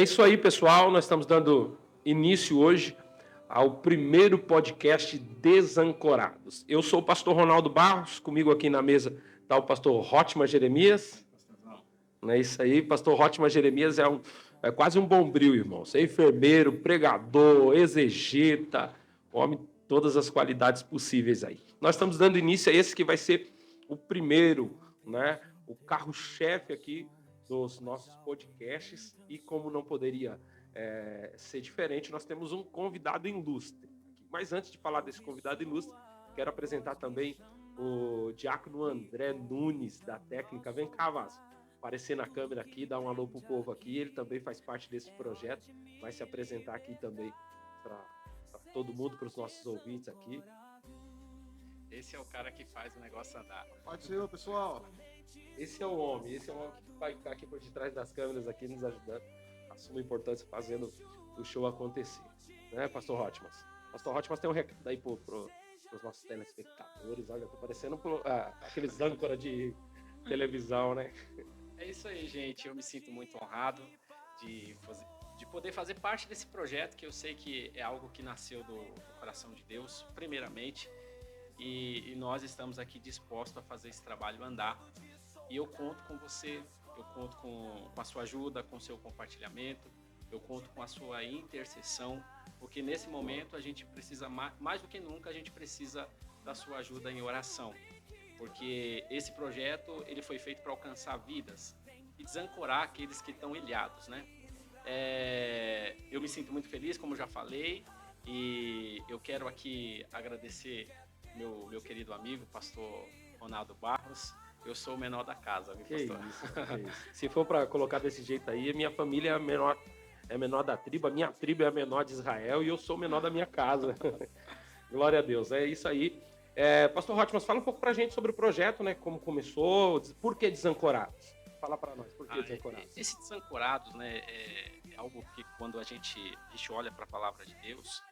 É isso aí, pessoal. Nós estamos dando início hoje ao primeiro podcast Desancorados. Eu sou o pastor Ronaldo Barros, comigo aqui na mesa está o pastor Rótima Jeremias. Não é isso aí, pastor Rótima Jeremias é quase um bombril, irmão. Você é enfermeiro, pregador, exegeta, homem, todas as qualidades possíveis aí. Nós estamos dando início a esse que vai ser o primeiro, né? O carro-chefe aqui dos nossos podcasts, e como não poderia ser diferente, nós temos um convidado ilustre. Mas antes de falar desse convidado ilustre, quero apresentar também o diácono André Nunes, da técnica. Vem cá, Vasco, aparecer na câmera aqui, dar um alô pro povo aqui. Ele também faz parte desse projeto, vai se apresentar aqui também para todo mundo, para os nossos ouvintes aqui. Esse é o cara que faz o negócio andar. Pode ser, pessoal. Esse é o homem que vai ficar aqui por detrás das câmeras aqui nos ajudando, assume a importância fazendo o show acontecer, né, pastor Rótimas? Pastor Rótimas tem um recado aí para os nossos telespectadores. Olha, eu tô parecendo aqueles âncoras de televisão, né? É isso aí, gente. Eu me sinto muito honrado de poder fazer parte desse projeto, que eu sei que é algo que nasceu do coração de Deus, primeiramente, e nós estamos aqui dispostos a fazer esse trabalho andar. E eu conto com você, eu conto com a sua ajuda, com o seu compartilhamento, eu conto com a sua intercessão, porque nesse momento a gente precisa, mais do que nunca, a gente precisa da sua ajuda em oração. Porque esse projeto ele foi feito para alcançar vidas e desancorar aqueles que estão ilhados, né? Eu me sinto muito feliz, como já falei, e eu quero aqui agradecer meu querido amigo, pastor Ronaldo Barros. Eu sou o menor da casa, viu, pastor? Que isso. Se for para colocar desse jeito aí, a minha família é a menor da tribo, a minha tribo é a menor de Israel e eu sou o menor da minha casa. Glória a Deus, é isso aí. Pastor Rótimas, fala um pouco pra gente sobre o projeto, né? Como começou, por que Desancorados? Fala para nós, por que Desancorados? Esse Desancorados, né, é algo que quando a gente olha para a palavra de Deus,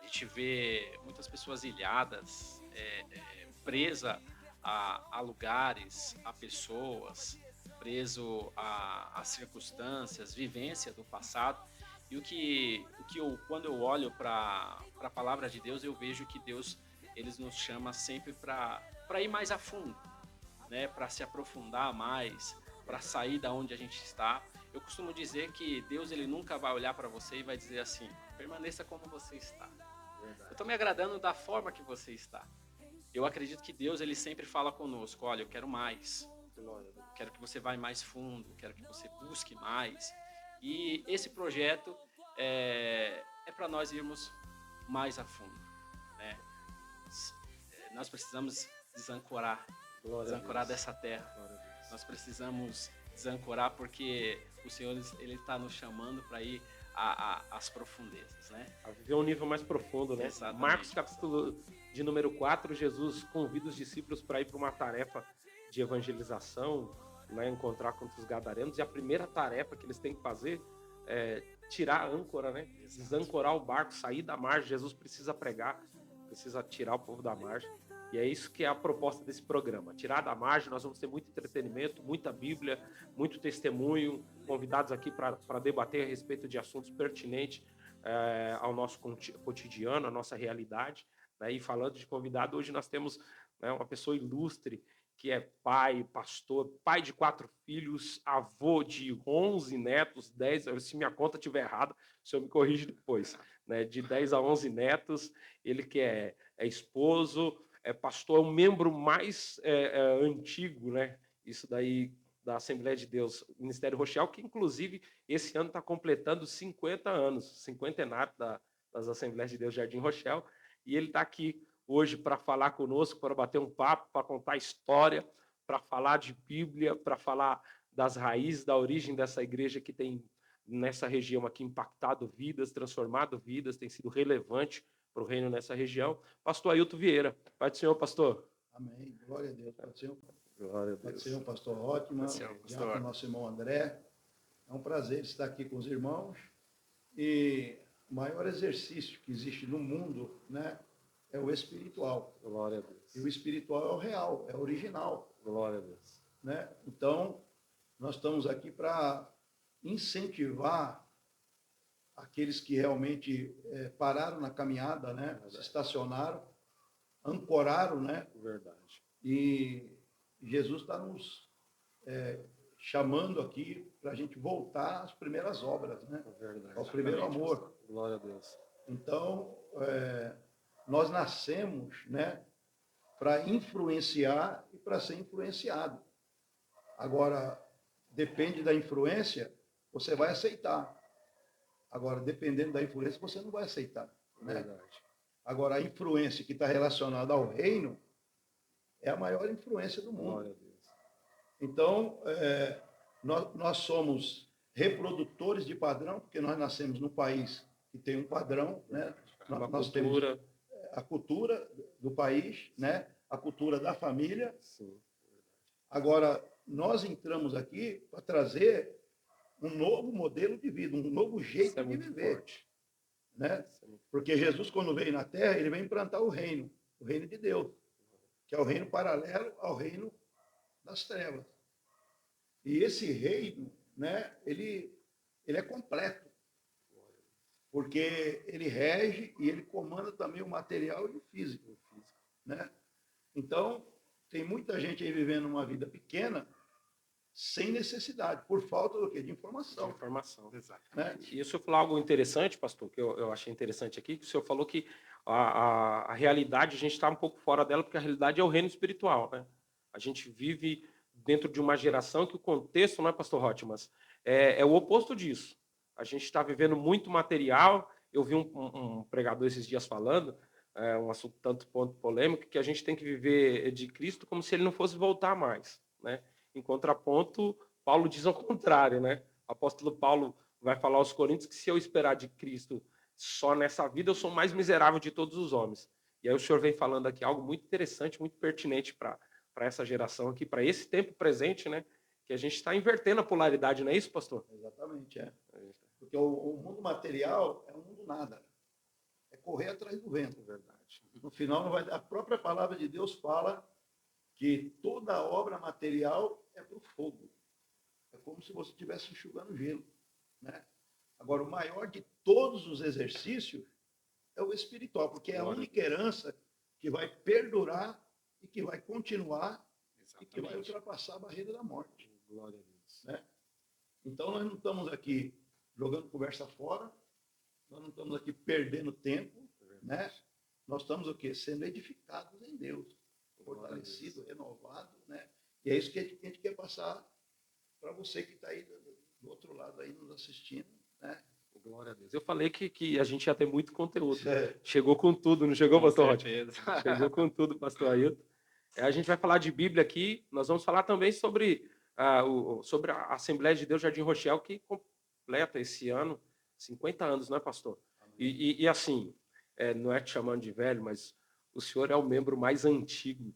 a gente vê muitas pessoas ilhadas, presa a lugares, a pessoas, preso a circunstâncias, vivência do passado. E quando eu olho para a palavra de Deus, eu vejo que Deus ele nos chama sempre para ir mais a fundo, né? Para se aprofundar mais, para sair da onde a gente está. Eu costumo dizer que Deus ele nunca vai olhar para você e vai dizer assim: permaneça como você está. Eu estou me agradando da forma que você está. Eu acredito que Deus ele sempre fala conosco: olha, eu quero mais, quero que você vá mais fundo, quero que você busque mais. E esse projeto é para nós irmos mais a fundo, né? Nós precisamos desancorar dessa terra. Nós precisamos desancorar porque o Senhor ele está nos chamando para ir às profundezas, né? A viver um nível mais profundo, né? Exatamente. Marcos capítulo de número 4, Jesus convida os discípulos para ir para uma tarefa de evangelização, né? Encontrar com os gadarenos, e a primeira tarefa que eles têm que fazer é tirar a âncora, né? Desancorar o barco, sair da margem. Jesus precisa pregar, precisa tirar o povo da margem. E é isso que é a proposta desse programa. Tirar da margem, nós vamos ter muito entretenimento, muita Bíblia, muito testemunho, convidados aqui para debater a respeito de assuntos pertinentes ao nosso cotidiano, à nossa realidade. Né? E falando de convidado, hoje nós temos, né, uma pessoa ilustre, que é pai, pastor, pai de 4 filhos, avô de 11 netos, 10, se minha conta estiver errada, o senhor me corrige depois, né? De 10 a 11 netos, ele que é esposo, é pastor, é um membro mais antigo, né? Isso daí da Assembleia de Deus, Ministério Rochelle, que inclusive esse ano está completando 50 anos, cinquentenário das Assembleias de Deus Jardim Rochelle, e ele está aqui hoje para falar conosco, para bater um papo, para contar história, para falar de Bíblia, para falar das raízes, da origem dessa igreja que tem nessa região aqui impactado vidas, transformado vidas, tem sido relevante para o reino nessa região. Pastor Ailton Vieira. Pai do Senhor, pastor. Amém. Glória a Deus. Pode ser, Glória a Deus. Pode ser o pastor Rótima, já com o nosso irmão André. É um prazer estar aqui com os irmãos. E o maior exercício que existe no mundo, né, é o espiritual. Glória a Deus. E o espiritual é o real, é o original. Glória a Deus. Né? Então, nós estamos aqui para incentivar aqueles que realmente pararam na caminhada, né? Se estacionaram, ancoraram, né? Verdade. E Jesus está nos chamando aqui para a gente voltar às primeiras obras, né? Verdade. Ao primeiro amor. Pastor. Glória a Deus. Então, nós nascemos, né, para influenciar e para ser influenciado. Agora, depende da influência, você vai aceitar. Agora, dependendo da influência, você não vai aceitar. Né? Verdade. Agora, a influência que está relacionada ao reino é a maior influência do mundo. Glória a Deus. Então, nós somos reprodutores de padrão, porque nós nascemos num país que tem um padrão, né? Nós temos a cultura do país, né? A cultura da família. Sim. Agora, nós entramos aqui para trazer um novo modelo de vida, um novo jeito de viver. Forte. Né? Porque Jesus, quando veio na Terra, ele veio implantar o reino de Deus, que é o reino paralelo ao reino das trevas. E esse reino, né, ele é completo, porque ele rege e ele comanda também o material e o físico. Né? Então, tem muita gente aí vivendo uma vida pequena, sem necessidade, por falta do quê? De informação. De informação, exato. Né? E o senhor falou algo interessante, pastor, que eu achei interessante aqui, que o senhor falou que a realidade, a gente está um pouco fora dela, porque a realidade é o reino espiritual. Né? A gente vive dentro de uma geração que o contexto, não é, pastor Hotmans, é o oposto disso. A gente está vivendo muito material. Eu vi um pregador esses dias falando, um assunto tanto ponto polêmico, que a gente tem que viver de Cristo como se ele não fosse voltar mais, né? Em contraponto, Paulo diz ao contrário, né? O apóstolo Paulo vai falar aos Coríntios que se eu esperar de Cristo só nessa vida, eu sou o mais miserável de todos os homens. E aí o senhor vem falando aqui algo muito interessante, muito pertinente para essa geração aqui, para esse tempo presente, né? Que a gente está invertendo a polaridade, não é isso, pastor? Exatamente, Porque o mundo material é um mundo nada. É correr atrás do vento. Verdade. No final, não vai. A própria palavra de Deus fala que toda obra material é para o fogo. É como se você estivesse enxugando gelo. Né? Agora, o maior de todos os exercícios é o espiritual, porque é a única herança que vai perdurar e que vai continuar. Exatamente. E que vai ultrapassar a barreira da morte. Glória a Deus. Né? Então, nós não estamos aqui jogando conversa fora, nós não estamos aqui perdendo tempo, né? Nós estamos o quê? Sendo edificados em Deus, fortalecido, renovado, né? E é isso que a gente quer passar para você que está aí do outro lado aí nos assistindo, né? Glória a Deus. Eu falei que a gente ia ter muito conteúdo. Chegou com tudo, não chegou, pastor Hotmans? Chegou com tudo, pastor Ailton. A gente vai falar de Bíblia aqui, nós vamos falar também sobre a Assembleia de Deus Jardim Rochelle, que completa esse ano 50 anos, não é, pastor? E assim, não é te chamando de velho, mas o senhor é o membro mais antigo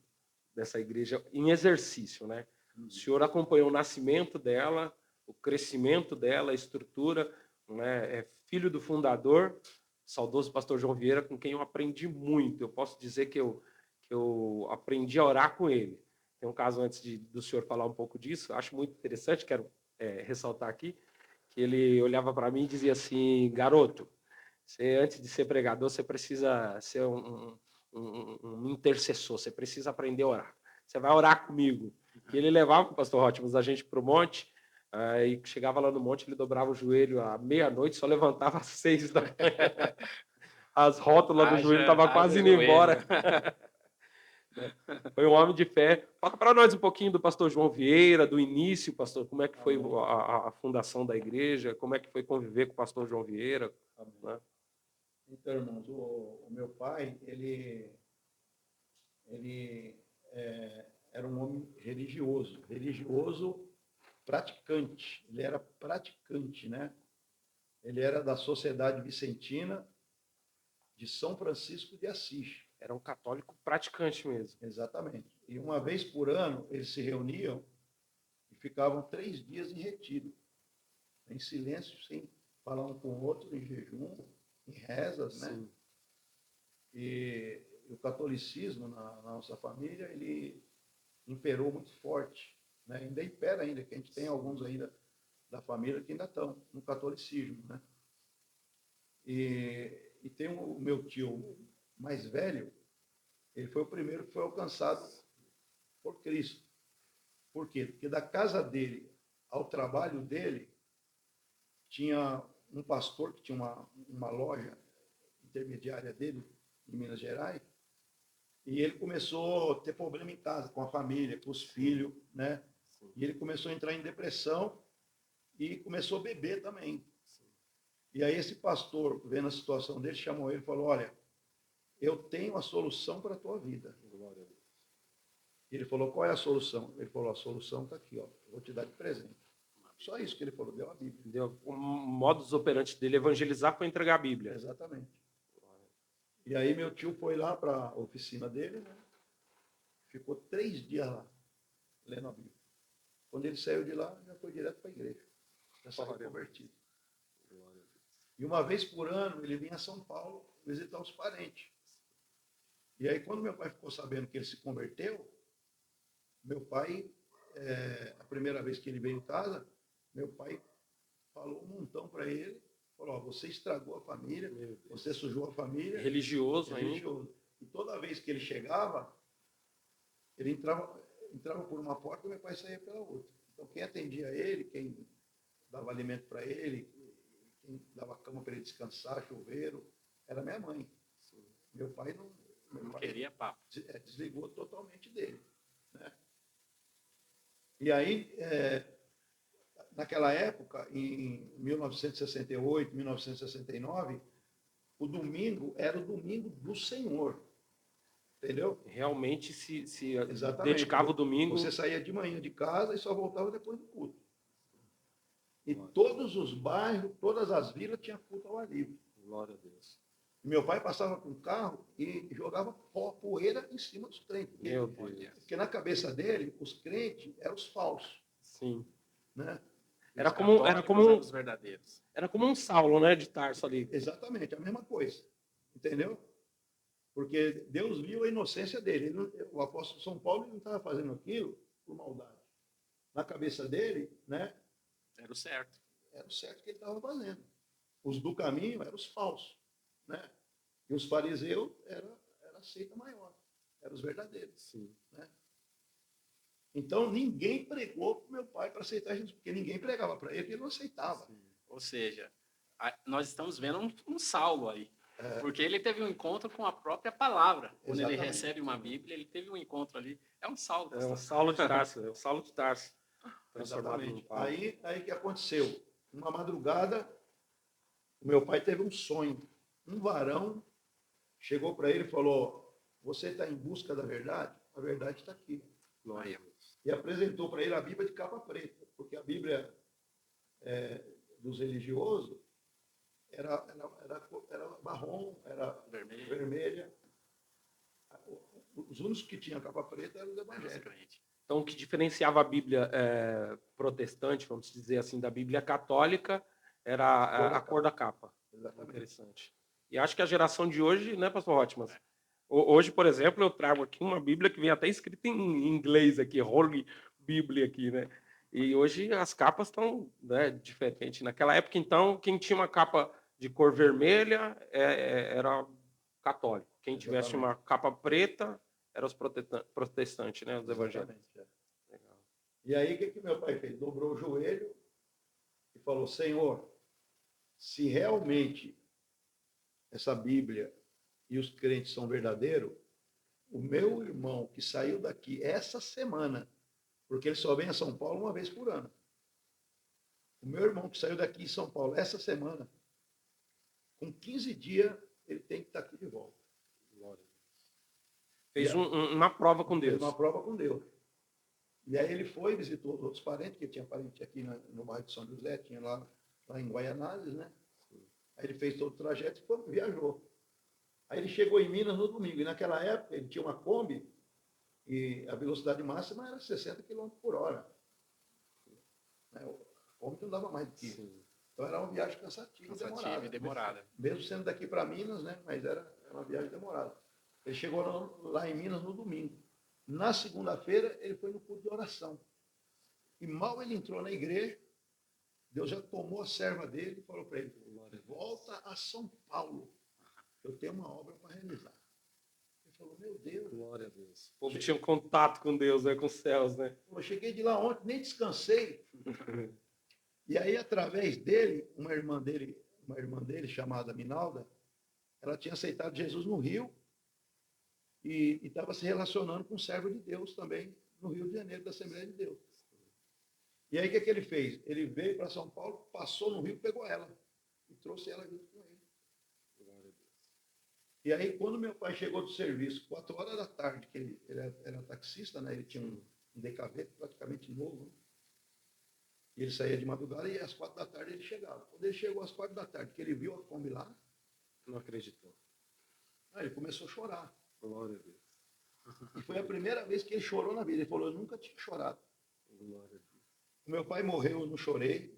dessa igreja em exercício, né? O senhor acompanhou o nascimento dela, o crescimento dela, a estrutura, né? É filho do fundador, saudoso pastor João Vieira, com quem eu aprendi muito. Eu posso dizer que eu aprendi a orar com ele. Tem um caso antes do senhor falar um pouco disso, acho muito interessante, quero ressaltar aqui, que ele olhava para mim e dizia assim: garoto, você, antes de ser pregador, você precisa ser um intercessor, você precisa aprender a orar. Você vai orar comigo. E ele levava o pastor Hotmans a gente para o monte, e chegava lá no monte, ele dobrava o joelho à meia-noite, só levantava às 6 da manhã. As rótulas do joelho estavam quase indo embora. Foi um homem de fé. Fala para nós um pouquinho do pastor João Vieira, do início, pastor, como é que foi a fundação da igreja, como é que foi conviver com o pastor João Vieira. Né? Então, irmãos, o meu pai, ele era um homem religioso praticante. Ele era praticante, né? Ele era da Sociedade Vicentina de São Francisco de Assis. Era um católico praticante mesmo. Exatamente. E uma vez por ano, eles se reuniam e ficavam 3 dias em retiro, em silêncio, sem falar um com o outro, em jejum, em rezas, né? Sim. E o catolicismo na nossa família, ele imperou muito forte, né? Ainda impera ainda, que a gente tem alguns ainda da família que ainda estão no catolicismo, né? E tem o meu tio mais velho, ele foi o primeiro que foi alcançado por Cristo. Por quê? Porque da casa dele ao trabalho dele, tinha um pastor que tinha uma loja intermediária dele, em Minas Gerais, e ele começou a ter problema em casa, com a família, com os filhos, né? E ele começou a entrar em depressão e começou a beber também. E aí esse pastor, vendo a situação dele, chamou ele e falou, olha, eu tenho a solução para a tua vida. Ele falou, qual é a solução? Ele falou, a solução está aqui, ó, eu vou te dar de presente. Só isso que ele falou, deu a Bíblia. Deu, o modus operandi dele evangelizar foi entregar a Bíblia. Exatamente. E aí meu tio foi lá para a oficina dele, né? Ficou 3 dias lá, lendo a Bíblia. Quando ele saiu de lá, já foi direto para a igreja. Já saiu convertido. E uma vez por ano, ele vinha a São Paulo visitar os parentes. E aí, quando meu pai ficou sabendo que ele se converteu, meu pai, a primeira vez que ele veio em casa, meu pai falou um montão para ele, falou, ó, você estragou a família, você sujou a família. Religioso ainda. Religioso. E toda vez que ele chegava, ele entrava por uma porta e meu pai saía pela outra. Então, quem atendia ele, quem dava alimento para ele, quem dava cama para ele descansar, chuveiro, era minha mãe. Sim. Meu pai não queria papo. Desligou totalmente dele. Né? E aí, naquela época, em 1968, 1969, o domingo era o domingo do Senhor. Entendeu? Realmente se dedicava o domingo. Você saía de manhã de casa e só voltava depois do culto. E todos os bairros, todas as vilas tinham culto ao ar livre. Glória a Deus. Meu pai passava com o carro e jogava poeira em cima dos crentes. Meu Deus. Porque na cabeça dele, os crentes eram os falsos. Sim. Né? Era como os verdadeiros. Era como um Saulo, né, de Tarso ali. Exatamente, a mesma coisa. Entendeu? Porque Deus viu a inocência dele. O apóstolo São Paulo não estava fazendo aquilo por maldade. Na cabeça dele, né? Era o certo. Era o certo que ele estava fazendo. Os do caminho eram os falsos. Né? E os fariseus era a seita maior. Eram os verdadeiros. Sim. Né? Então, ninguém pregou para meu pai para aceitar Jesus. Porque ninguém pregava para ele que ele não aceitava. Sim. Ou seja, nós estamos vendo um Saulo aí. Porque ele teve um encontro com a própria palavra. Quando Exatamente. Ele recebe uma Bíblia, ele teve um encontro ali. É um Saulo. É um Saulo de Tarso. É o Saulo de Tarso. Exatamente. Aí que aconteceu? Uma madrugada, o meu pai teve um sonho. Um varão chegou para ele e falou, você está em busca da verdade? A verdade está aqui. Glória. E apresentou para ele a Bíblia de capa preta. Porque a Bíblia dos religiosos era marrom, era vermelha. Os únicos que tinham capa preta eram os evangélicos. Então, o que diferenciava a Bíblia protestante, vamos dizer assim, da Bíblia católica, era a cor da capa. Exatamente. Interessante. E acho que a geração de hoje, né, pastor Hotmans? Hoje, por exemplo, eu trago aqui uma Bíblia que vem até escrita em inglês aqui, Holy Bible aqui, né? E hoje as capas estão, né, diferentes. Naquela época, então, quem tinha uma capa de cor vermelha era católico. Quem tivesse uma capa preta eram os protestantes, né, os evangélicos. Legal. E aí, o que meu pai fez? Dobrou o joelho e falou, Senhor, se realmente essa Bíblia e os crentes são verdadeiros, o meu irmão que saiu daqui essa semana, porque ele só vem a São Paulo uma vez por ano, o meu irmão que saiu daqui em São Paulo essa semana, com 15 dias, ele tem que estar aqui de volta. Fez uma prova com Deus. Fez uma prova com Deus. E aí ele foi, visitou os outros parentes, que tinha parente aqui no bairro de São José, tinha lá em Guaianazes, né? Aí ele fez todo o trajeto e viajou. Aí ele chegou em Minas no domingo. E naquela época ele tinha uma Kombi e a velocidade máxima era 60 km por hora. A Kombi não dava mais do que isso. Então era uma viagem cansativa e demorada. Mesmo sendo daqui para Minas, né? Mas era uma viagem demorada. Ele chegou lá em Minas no domingo. Na segunda-feira ele foi no culto de oração. E mal ele entrou na igreja, Deus já tomou a serva dele e falou para ele, volta a São Paulo. Eu tenho uma obra para realizar. Ele falou, meu Deus. Glória a Deus. O povo tinha um contato com Deus, né? Com os céus, né? Eu cheguei de lá ontem, nem descansei. E aí, através dele, uma irmã dele chamada Minalda, ela tinha aceitado Jesus no Rio e estava se relacionando com um servo de Deus também, no Rio de Janeiro, da Assembleia de Deus. E aí, o que ele fez? Ele veio para São Paulo, passou no Rio, pegou ela e trouxe ela junto com ele. E aí, quando meu pai chegou do serviço, 4 horas da tarde, que ele era taxista, né? Ele tinha um DKV praticamente novo, né? E ele saía de madrugada e às 4 da tarde ele chegava. Quando ele chegou às 4 da tarde, que ele viu a Kombi lá, não acreditou. Aí ele começou a chorar. Glória a Deus. E foi a primeira vez que ele chorou na vida. Ele falou, eu nunca tinha chorado. Glória a Deus. O meu pai morreu, eu não chorei.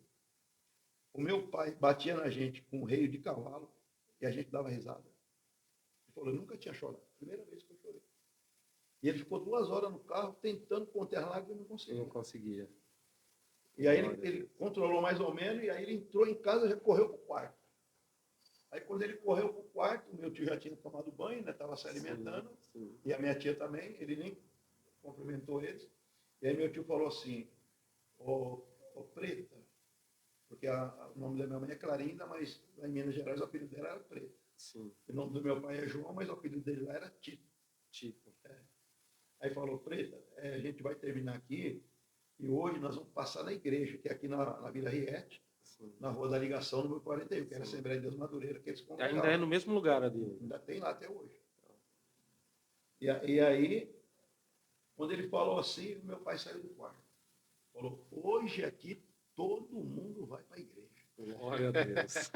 O meu pai batia na gente com um reio de cavalo e a gente dava risada. Ele falou, eu nunca tinha chorado. Primeira vez que eu chorei. E ele ficou 2 horas no carro tentando conter lágrimas e não conseguia. Eu não conseguia. E aí ele controlou mais ou menos, e aí ele entrou em casa e já correu para o quarto. Aí quando ele correu para o quarto, o meu tio já tinha tomado banho, né? Estava se alimentando, sim. E a minha tia também, ele nem cumprimentou eles. E aí meu tio falou assim, ô Preta, porque o nome da minha mãe é Clarinda, mas lá em Minas Gerais o apelido dela era Preta. Sim. O nome do meu pai é João, mas o apelido dele lá era Tito. Tito. É. Aí falou, Preta, a gente vai terminar aqui, e hoje nós vamos passar na igreja, que é aqui na Vila Riete, na Rua da Ligação, número 41, que era a Assembleia de Deus Madureira, que eles congregavam. Ainda é no mesmo lugar ali. Ainda tem lá até hoje. E aí, quando ele falou assim, o meu pai saiu do quarto. Falou, hoje aqui todo mundo vai para a igreja. Glória a Deus.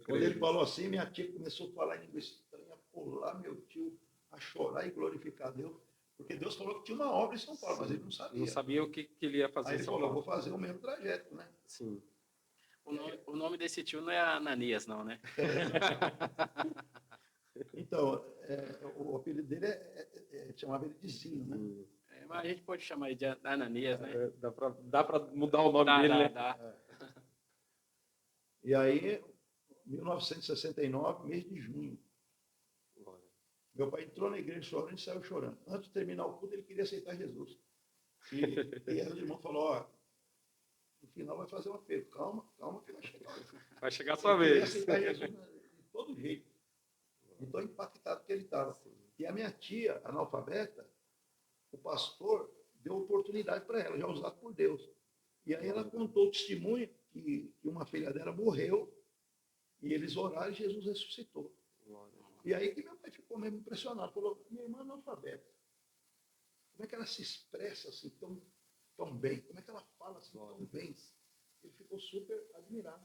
Quando ele falou assim, minha tia começou a falar em língua estranha, a pular, meu tio a chorar e glorificar Deus. Porque Deus falou que tinha uma obra em São Paulo, mas ele não sabia. Não sabia o que ele ia fazer. Aí ele falou, eu vou fazer o mesmo trajeto, né? Sim. O nome desse tio não é Ananias, não, né? Então, o apelido dele chamava ele de Zinho, né? Mas a gente pode chamar ele de Ananias, né? Dá para mudar o nome dele, né? Dá. E aí, 1969, mês de junho, meu pai entrou na igreja chorando e saiu chorando. Antes de terminar o culto, ele queria aceitar Jesus. E aí o irmão falou, ó, no final vai fazer um apelo. Calma que vai chegar. Vai chegar a sua vez. Ele queria aceitar Jesus de todo jeito. E tão impactado que ele estava. E a minha tia, analfabeta, o pastor deu oportunidade para ela, já usado por Deus. E aí ela contou o testemunho que uma filha dela morreu e eles oraram e Jesus ressuscitou. E aí que meu pai ficou mesmo impressionado. Falou, minha irmã é analfabeta. Como é que ela se expressa assim tão bem? Como é que ela fala assim tão bem? Ele ficou super admirado.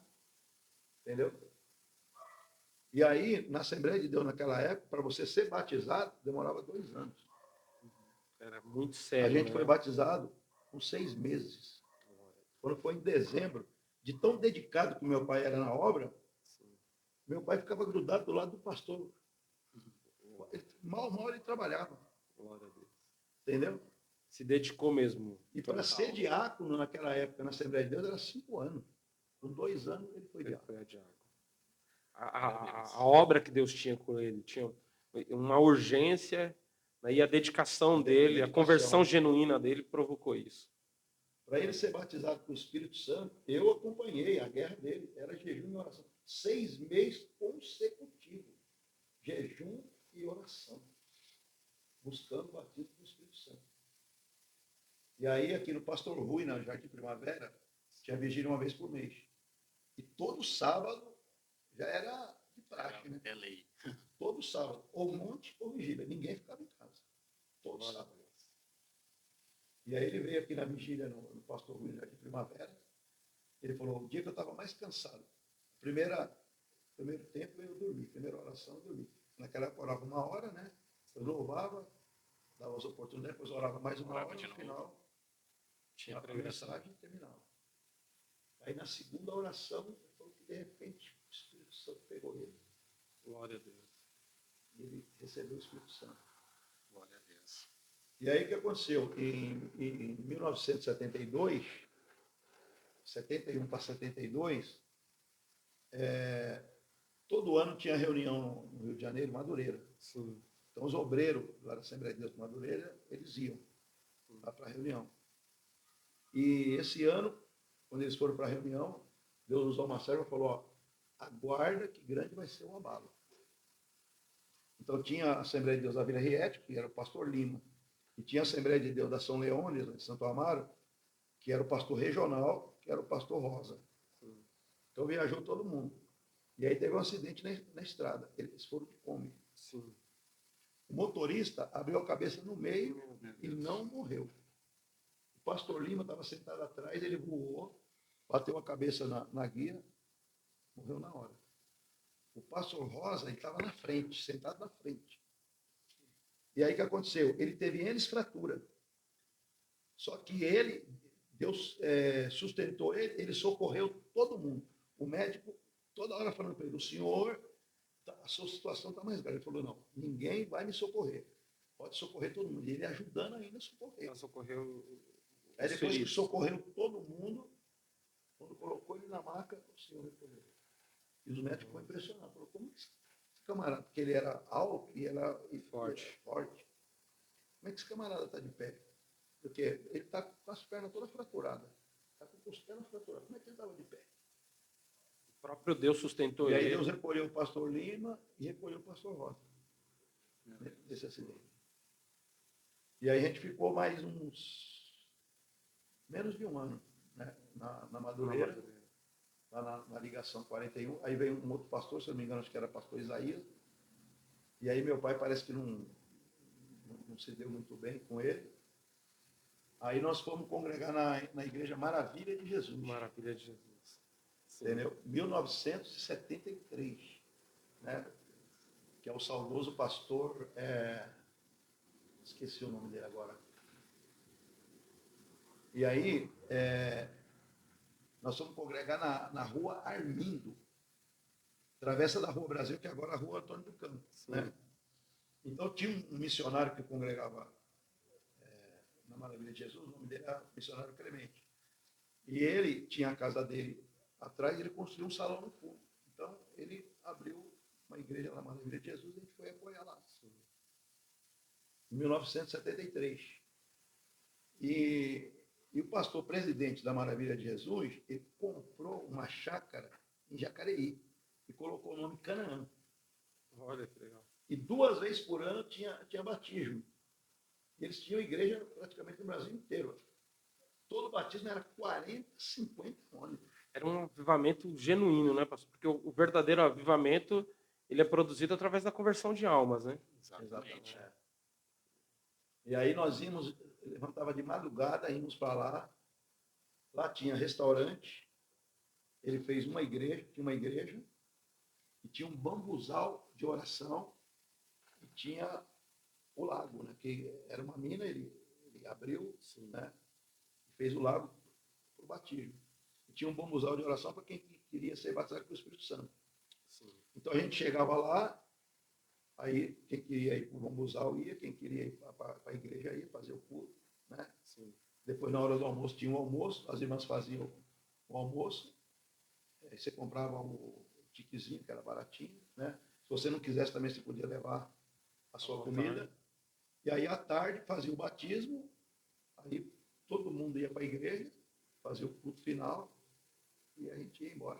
Entendeu? E aí, na Assembleia de Deus naquela época, para você ser batizado, demorava 2 anos. Era muito sério. A gente foi batizado com 6 meses. Quando foi em dezembro, de tão dedicado que meu pai era na obra, meu pai ficava grudado do lado do pastor. Mal ele trabalhava. Glória a Deus. Entendeu? Se dedicou mesmo. E para ser diácono naquela época na Assembleia de Deus era 5 anos. Com 2 anos ele foi diácono. A obra que Deus tinha com ele tinha uma urgência, né, e a dedicação dele, a conversão genuína dele provocou isso. Para ele ser batizado com o Espírito Santo, eu acompanhei a guerra dele. Era jejum e oração. 6 meses consecutivos. Jejum e oração. Buscando o batismo do Espírito Santo. E aí, aqui no Pastor Rui, na Jardim Primavera, tinha vigília uma vez por mês. E todo sábado já era de praxe, né? É lei. Todo sábado, ou monte ou vigília. Ninguém ficava em casa. Todo sábado. E aí ele veio aqui na vigília no Pastor Rui, na Jardim Primavera. Ele falou, o dia que eu estava mais cansado. Primeiro tempo eu dormi, primeira oração eu dormi. Naquela época eu orava 1 hora, né? Eu louvava, dava as oportunidades, depois orava mais 1 hora, no final tinha a mensagem e terminava. Aí na segunda oração, ele falou que de repente o Espírito Santo pegou ele. Glória a Deus. E ele recebeu o Espírito Santo. Glória a Deus. E aí o que aconteceu? Em 1972, 71 para 72, todo ano tinha reunião no Rio de Janeiro, Madureira. Sim. Então, os obreiros lá da Assembleia de Deus de Madureira, eles iam lá para a reunião. E esse ano, quando eles foram para a reunião, Deus usou uma serva e falou, ó, aguarda que grande vai ser o abalo. Então, tinha a Assembleia de Deus da Vila Riete, que era o pastor Lima, e tinha a Assembleia de Deus da São Leônidas, de Santo Amaro, que era o pastor regional, que era o pastor Rosa. Então, viajou todo mundo. E aí teve um acidente na estrada. Eles foram de Kombi. Sim. O motorista abriu a cabeça no meio e não morreu. O pastor Lima estava sentado atrás, ele voou, bateu a cabeça na guia, morreu na hora. O pastor Rosa, ele estava na frente, sentado na frente. E aí o que aconteceu? Ele teve N fratura. Só que ele, Deus sustentou ele, ele socorreu todo mundo. O médico, toda hora falando para ele, o senhor, a sua situação está mais grave. Ele falou, não, ninguém vai me socorrer. Pode socorrer todo mundo. E ele ajudando ainda a socorrer. Ela socorreu. Aí depois que socorreu todo mundo, quando colocou ele na maca, o senhor recolheu. E os médicos foram impressionados. Falou, como esse camarada, porque ele era alto e era forte. Como é que esse camarada está de pé? Porque ele está com as pernas todas fraturadas. Está com as pernas fraturadas. Como é que ele estava de pé? O próprio Deus sustentou ele. ele. E aí Deus recolheu o pastor Lima e recolheu o pastor Rosa. Desse acidente. E aí a gente ficou mais menos de um ano, né, na Madureira, lá na ligação 41. Aí veio um outro pastor, se eu não me engano, acho que era pastor Isaías. E aí meu pai parece que não se deu muito bem com ele. Aí nós fomos congregar na igreja Maravilha de Jesus. Maravilha de Jesus. Sim. Entendeu? 1973, né? Que é o saudoso pastor, esqueci o nome dele agora. E aí, nós fomos congregar na rua Armindo, travessa da Rua Brasil, que agora é a Rua Antônio do Campo. Né? Então tinha um missionário que congregava na Maravilha de Jesus, o nome dele era missionário Clemente. E ele tinha a casa dele atrás, ele construiu um salão no fundo. Então ele abriu uma igreja na Maravilha de Jesus e a gente foi apoiar lá. Em 1973. E o pastor presidente da Maravilha de Jesus, ele comprou uma chácara em Jacareí e colocou o nome Canaã. Olha que legal. E 2 vezes por ano tinha batismo. E eles tinham igreja praticamente no Brasil inteiro. Todo batismo era 40, 50 ônibus. Era um avivamento genuíno, né, pastor? Porque o verdadeiro avivamento, ele é produzido através da conversão de almas, né? Exatamente. E aí nós levantava de madrugada, íamos para lá. Lá tinha restaurante. Ele fez tinha uma igreja, e tinha um bambuzal de oração, e tinha o lago, né, que era uma mina, ele abriu, né, e fez o lago para o batismo. E tinha um bambuzal de oração para quem queria ser batizado com o Espírito Santo. Sim. Então a gente chegava lá, aí quem queria ir para o bambuzal ia, quem queria ir para a igreja ia fazer o culto. Né? Sim. Depois, na hora do almoço, tinha um almoço, as irmãs faziam o almoço, aí você comprava o tiquezinho, que era baratinho. Né? Se você não quisesse, também você podia levar a sua comida. E aí, à tarde, fazia o batismo, aí todo mundo ia para a igreja, fazia o culto final, e a gente ia embora.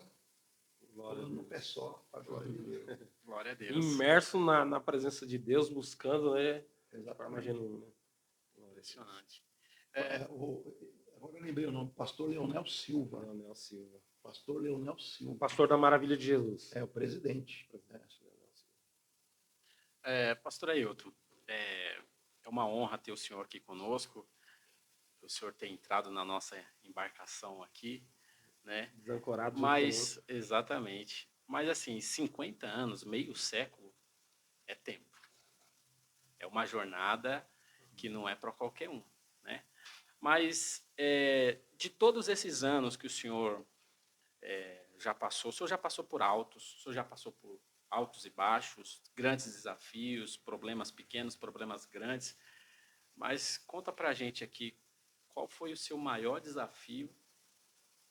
Glória no pé só, para a glória de Deus. Glória a Deus. Imerso na presença de Deus, buscando, né? De forma genuína. Impressionante. Agora eu lembrei o nome, pastor Leonel Silva. Pastor Leonel Silva. Pastor da Maravilha de Jesus. É, o presidente. Pastor Ailton, é uma honra ter o senhor aqui conosco, o senhor ter entrado na nossa embarcação aqui, né? Desancorado. Mas, exatamente. Mas, assim, 50 anos, meio século, é tempo. É uma jornada que não é para qualquer um, né? Mas, de todos esses anos que o senhor já passou, o senhor já passou por altos, o senhor já passou por altos e baixos, grandes desafios, problemas pequenos, problemas grandes. Mas conta para a gente aqui, qual foi o seu maior desafio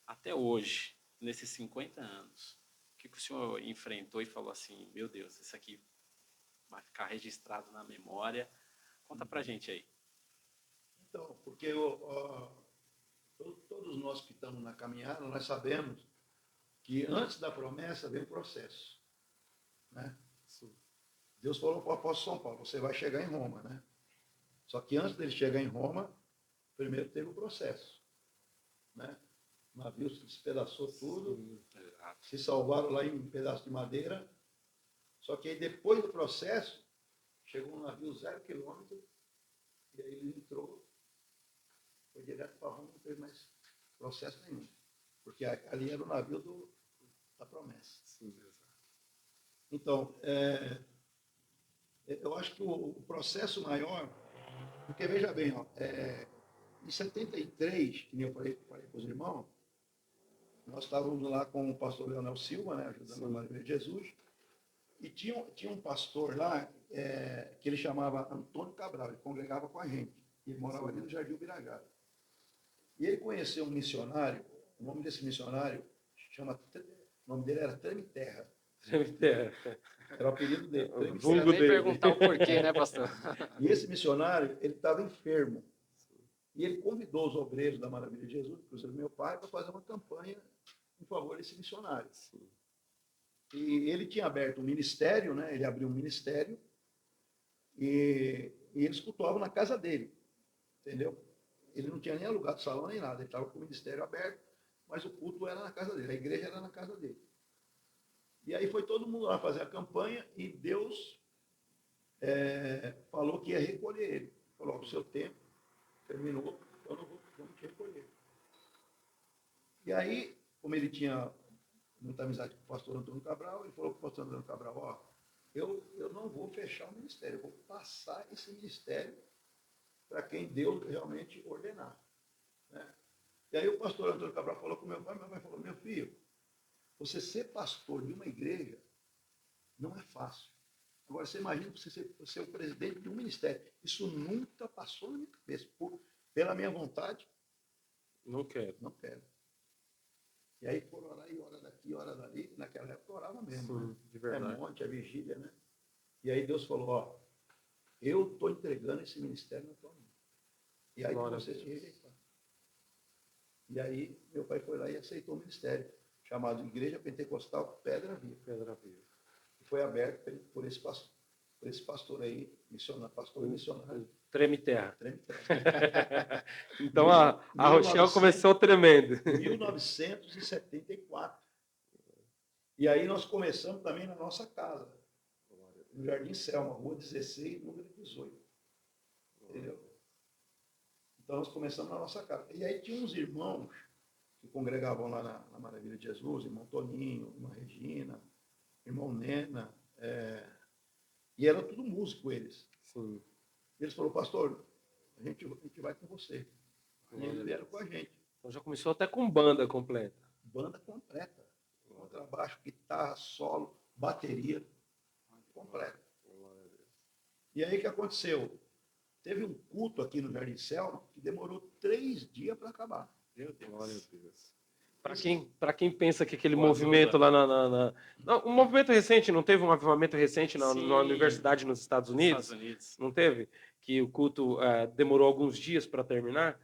até hoje, nesses 50 anos que o senhor enfrentou e falou assim, meu Deus, isso aqui vai ficar registrado na memória? Conta pra gente aí. Então, porque todos nós que estamos na caminhada, nós sabemos que antes da promessa vem o processo, né? Deus falou para o apóstolo São Paulo, você vai chegar em Roma, né? Só que antes dele chegar em Roma, primeiro teve o processo, né? O navio se despedaçou tudo, se salvaram lá em um pedaço de madeira, só que aí depois do processo, chegou um navio 0 quilômetro, e aí ele entrou, foi direto para Roma, não teve mais processo nenhum, porque ali era o navio da promessa. Sim. Então, eu acho que o processo maior, porque veja bem, em 73, que nem eu falei para os irmãos, nós estávamos lá com o pastor Leonel Silva, né, ajudando a Maria de Jesus, e tinha um pastor lá, que ele chamava Antônio Cabral, ele congregava com a gente, ele morava ali no Jardim Ubirajara. E ele conheceu um missionário, o nome desse missionário, o nome dele era Treme Terra. Treme Terra. Era o apelido dele. Não precisa nem perguntar o porquê, né, pastor? E esse missionário, ele estava enfermo. E ele convidou os obreiros da Maravilha de Jesus, inclusive meu pai, para fazer uma campanha em favor desse missionário. E ele tinha aberto um ministério, né? Ele abriu um ministério e eles cultuavam na casa dele, entendeu? Ele não tinha nem alugado salão nem nada, ele estava com o ministério aberto, mas o culto era na casa dele, a igreja era na casa dele. E aí foi todo mundo lá fazer a campanha e Deus falou que ia recolher ele. Falou, o seu tempo terminou, eu não vou te recolher. E aí, como ele tinha muita amizade com o pastor Antônio Cabral, ele falou para o pastor Antônio Cabral, ó, eu não vou fechar o ministério, eu vou passar esse ministério para quem Deus realmente ordenar. Né? E aí o pastor Antônio Cabral falou com meu pai falou, meu filho, você ser pastor de uma igreja não é fácil. Agora, você imagina você ser o presidente de um ministério. Isso nunca passou na minha cabeça. Pela minha vontade, não quero. Não quero. E aí foram orar e hora daqui, hora dali. Naquela época orava mesmo. Sim, né? de verdade. Monte, a vigília, né? E aí Deus falou, ó, eu estou entregando esse ministério na tua mão. E aí você se rejeitar. E aí meu pai foi lá e aceitou o ministério, chamado Igreja Pentecostal Pedra Viva. Pedra Viva. E foi aberto por esse pastor aí, pastor missionário. Treme Terra. Treme Terra. Então a Rochelle começou tremendo. 1974. E aí nós começamos também na nossa casa, no Jardim Selma, Rua 16, número 18. Entendeu? Então nós começamos na nossa casa. E aí tinha uns irmãos que congregavam lá na Maravilha de Jesus, irmão Toninho, irmã Regina, irmão Nena, e eram tudo músico eles. Sim. Eles falaram, pastor, a gente vai com você. E eles vieram com a gente. Então já começou até com banda completa. Banda completa. Contrabaixo, guitarra, solo, bateria, completa. E aí o que aconteceu? Teve um culto aqui no Jardim Selma que demorou 3 dias para acabar. Meu Deus. Glória a Deus. Para quem pensa que aquele movimento lá Não, um movimento recente, não teve um avivamento recente na universidade nos Estados Unidos? Não teve? Que o culto demorou alguns dias para terminar?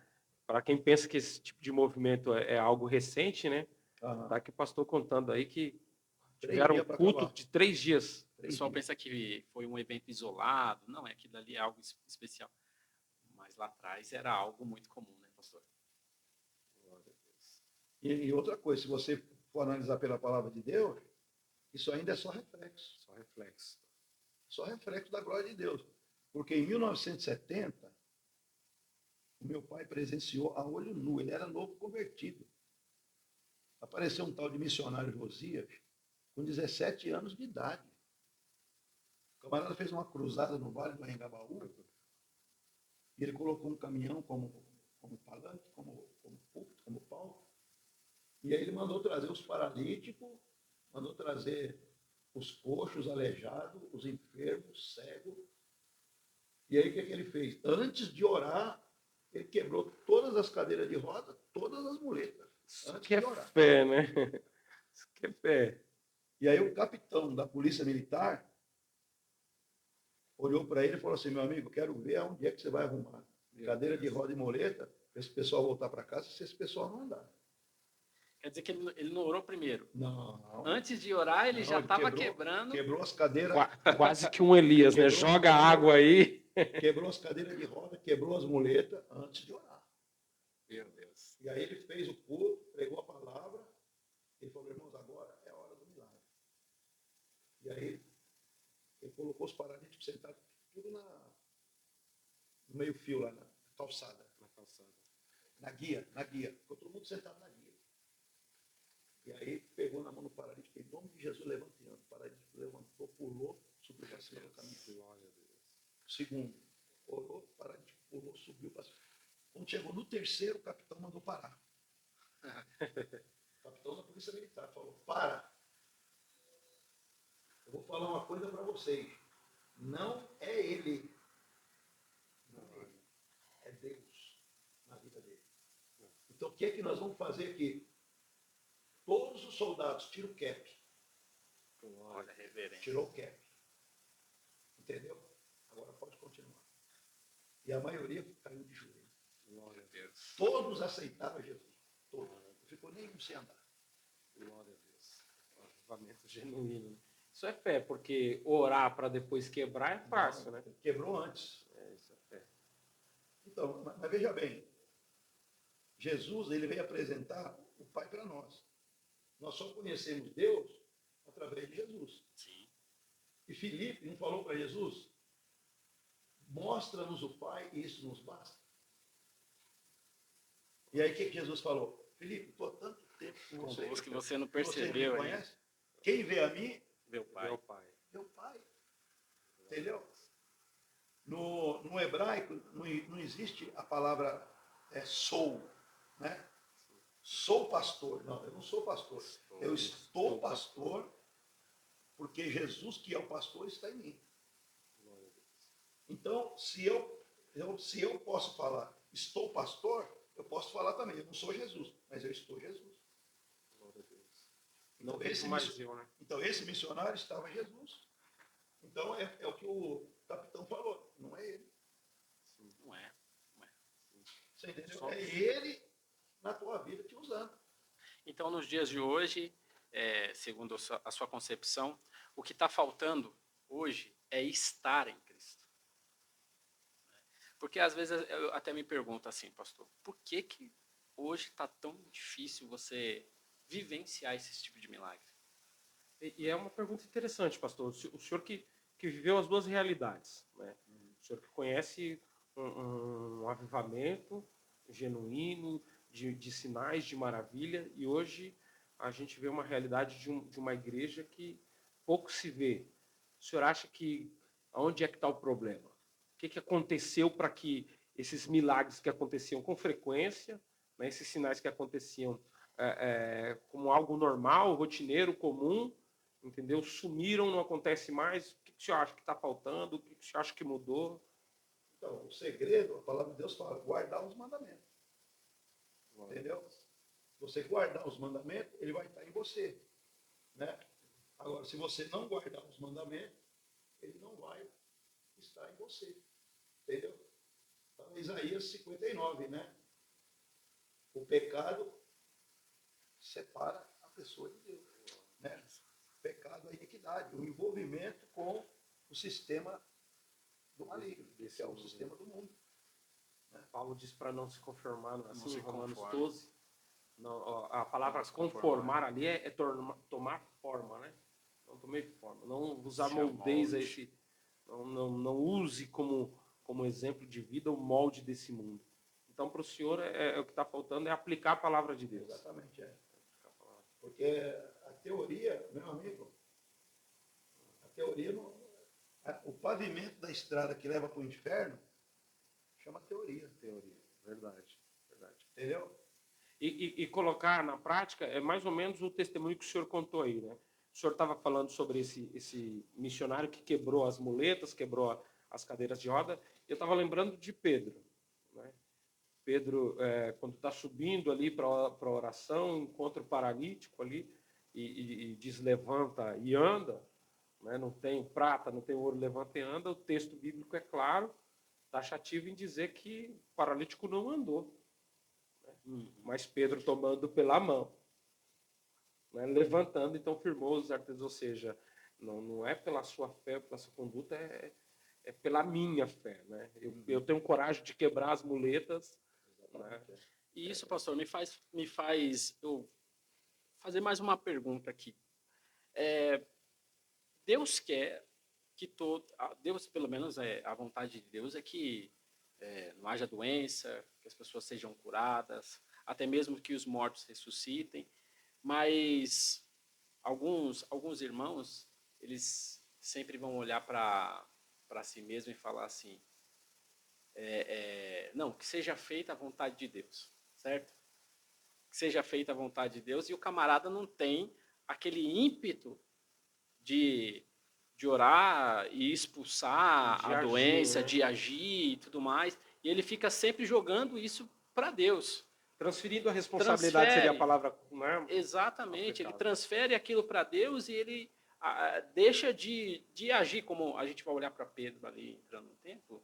Para quem pensa que esse tipo de movimento é algo recente, né? Tá aqui o pastor contando aí que tiveram um culto de 3 dias. O pessoal pensa que foi um evento isolado. Não, aquilo ali é algo especial. Mas lá atrás era algo muito comum, né, pastor? E outra coisa, se você for analisar pela palavra de Deus, isso ainda é só reflexo. Só reflexo. Só reflexo da glória de Deus. Porque em 1970, o meu pai presenciou a olho nu, ele era novo convertido. Apareceu um tal de missionário Josias, com 17 anos de idade. O camarada fez uma cruzada no Vale do Anhangabaú, e ele colocou um caminhão como palanque, como púlpito, como palco, e aí ele mandou trazer os paralíticos, mandou trazer os coxos, os aleijados, os enfermos, cegos. E aí o que ele fez? Antes de orar, ele quebrou todas as cadeiras de roda, todas as muletas. Isso que é fé, né? Isso que é fé. E aí o capitão da polícia militar olhou para ele e falou assim, meu amigo, quero ver aonde é que você vai arrumar cadeira de roda e muleta para esse pessoal voltar para casa se esse pessoal não andar. Quer dizer que ele não orou primeiro. Não. Antes de orar, ele já estava quebrando. Quebrou as cadeiras. Quase que um Elias, né? Joga água aí. Quebrou as cadeiras de roda, quebrou as muletas antes de orar. Meu Deus. E aí ele fez o culto, pregou a palavra. Ele falou, irmãos, agora é a hora do milagre. E aí ele colocou os paralíticos sentados tudo no meio fio lá na calçada. Na guia. Ficou todo mundo sentado na guia. E aí pegou na mão do paralítico, em nome de Jesus, levantando. O paralítico levantou, pulou, subiu para cima do caminho. Segundo, orou, o paralítico pulou, subiu para cima. Quando chegou no terceiro, o capitão mandou parar. O capitão da polícia militar falou, para. Eu vou falar uma coisa para vocês. Não é ele. Não é ele. É Deus na vida dele. Então, o que é que nós vamos fazer aqui? Todos os soldados tiram o cap. Olha, reverente. Tirou o cap. Entendeu? Agora pode continuar. E a maioria caiu de joelho. Glória a Deus. Todos aceitaram Jesus. Todos. Não ficou nenhum sem andar. Glória a Deus. Um avivamento genuíno. Isso é fé, porque orar para depois quebrar é fácil, né? Quebrou antes. Isso é fé. Então, mas veja bem. Jesus, ele veio apresentar o Pai para nós. Nós só conhecemos Deus através de Jesus. Sim. E Filipe não falou para Jesus, mostra-nos o Pai e isso nos basta. E aí o que Jesus falou? Filipe, estou há tanto tempo com você. Convosco que você não percebeu. Você me conhece? Quem vê a mim, Meu pai. meu Pai. Entendeu? No hebraico não existe a palavra sou, né? Sou pastor. Não, eu não sou pastor. Eu estou pastor porque Jesus, que é o pastor, está em mim. Então, se eu posso falar estou pastor, eu posso falar também. Eu não sou Jesus, mas eu estou Jesus. Então, esse missionário estava em Jesus. Então, é o que o capitão falou. Não é ele. Não é. Você entendeu? É ele na tua vida te usando. Então, nos dias de hoje, segundo a sua concepção, o que está faltando hoje é estar em Cristo. Porque às vezes eu até me pergunto assim, pastor, por que hoje está tão difícil você vivenciar esse tipo de milagre? E é uma pergunta interessante, pastor. O senhor que viveu as duas realidades, né? O senhor que conhece um avivamento genuíno, de sinais, de maravilha, e hoje a gente vê uma realidade de uma igreja que pouco se vê. O senhor acha que onde é que está o problema? O que aconteceu para que esses milagres que aconteciam com frequência, né, esses sinais que aconteciam como algo normal, rotineiro, comum, entendeu? Sumiram, não acontece mais. O que o senhor acha que está faltando? O que o senhor acha que mudou? Então, o segredo, a palavra de Deus fala, guardar os mandamentos. Entendeu? Se você guardar os mandamentos, ele vai estar em você. Né? Agora, se você não guardar os mandamentos, ele não vai estar em você. Entendeu? Então, Isaías 59, né? O pecado separa a pessoa de Deus. Né? O pecado é a iniquidade, o envolvimento com o sistema do maligno, que é o sistema do mundo. Né? Paulo diz para não se conformar, não se em Romanos conforme. 12. Não, a palavra conformar ali é tomar forma, né? Não tomei forma. Não usar moldez a esse. Não use como exemplo de vida o molde desse mundo. Então, para o senhor, o que está faltando é aplicar a palavra de Deus. Exatamente, Porque a teoria, meu amigo, o pavimento da estrada que leva para o inferno chama teoria. Verdade. Entendeu? E colocar na prática é mais ou menos o testemunho que o senhor contou aí, né? O senhor estava falando sobre esse missionário que quebrou as muletas, quebrou as cadeiras de roda. Eu estava lembrando de Pedro, né? Pedro, quando está subindo ali para a oração, encontra o paralítico ali, e diz levanta e anda, né? Não tem prata, não tem ouro, levanta e anda, o texto bíblico é claro, taxativo em dizer que o paralítico não andou, né? Mas Pedro tomando pela mão, né? Levantando, então firmou os artes, ou seja, não é pela sua fé, pela sua conduta, é pela minha fé, né? Eu tenho coragem de quebrar as muletas, né? E isso, pastor, me faz eu fazer mais uma pergunta aqui. Deus quer que Deus, pelo menos, a vontade de Deus é que não haja doença, que as pessoas sejam curadas, até mesmo que os mortos ressuscitem. Mas alguns irmãos, eles sempre vão olhar para si mesmo e falar assim, não, que seja feita a vontade de Deus, certo? Que seja feita a vontade de Deus, e o camarada não tem aquele ímpeto de orar e expulsar a doença, né? de agir e tudo mais, e ele fica sempre jogando isso para Deus. Transferindo a responsabilidade seria a palavra, né? Exatamente, ele transfere aquilo para Deus e ele deixa de agir, como a gente vai olhar para Pedro ali entrando no templo.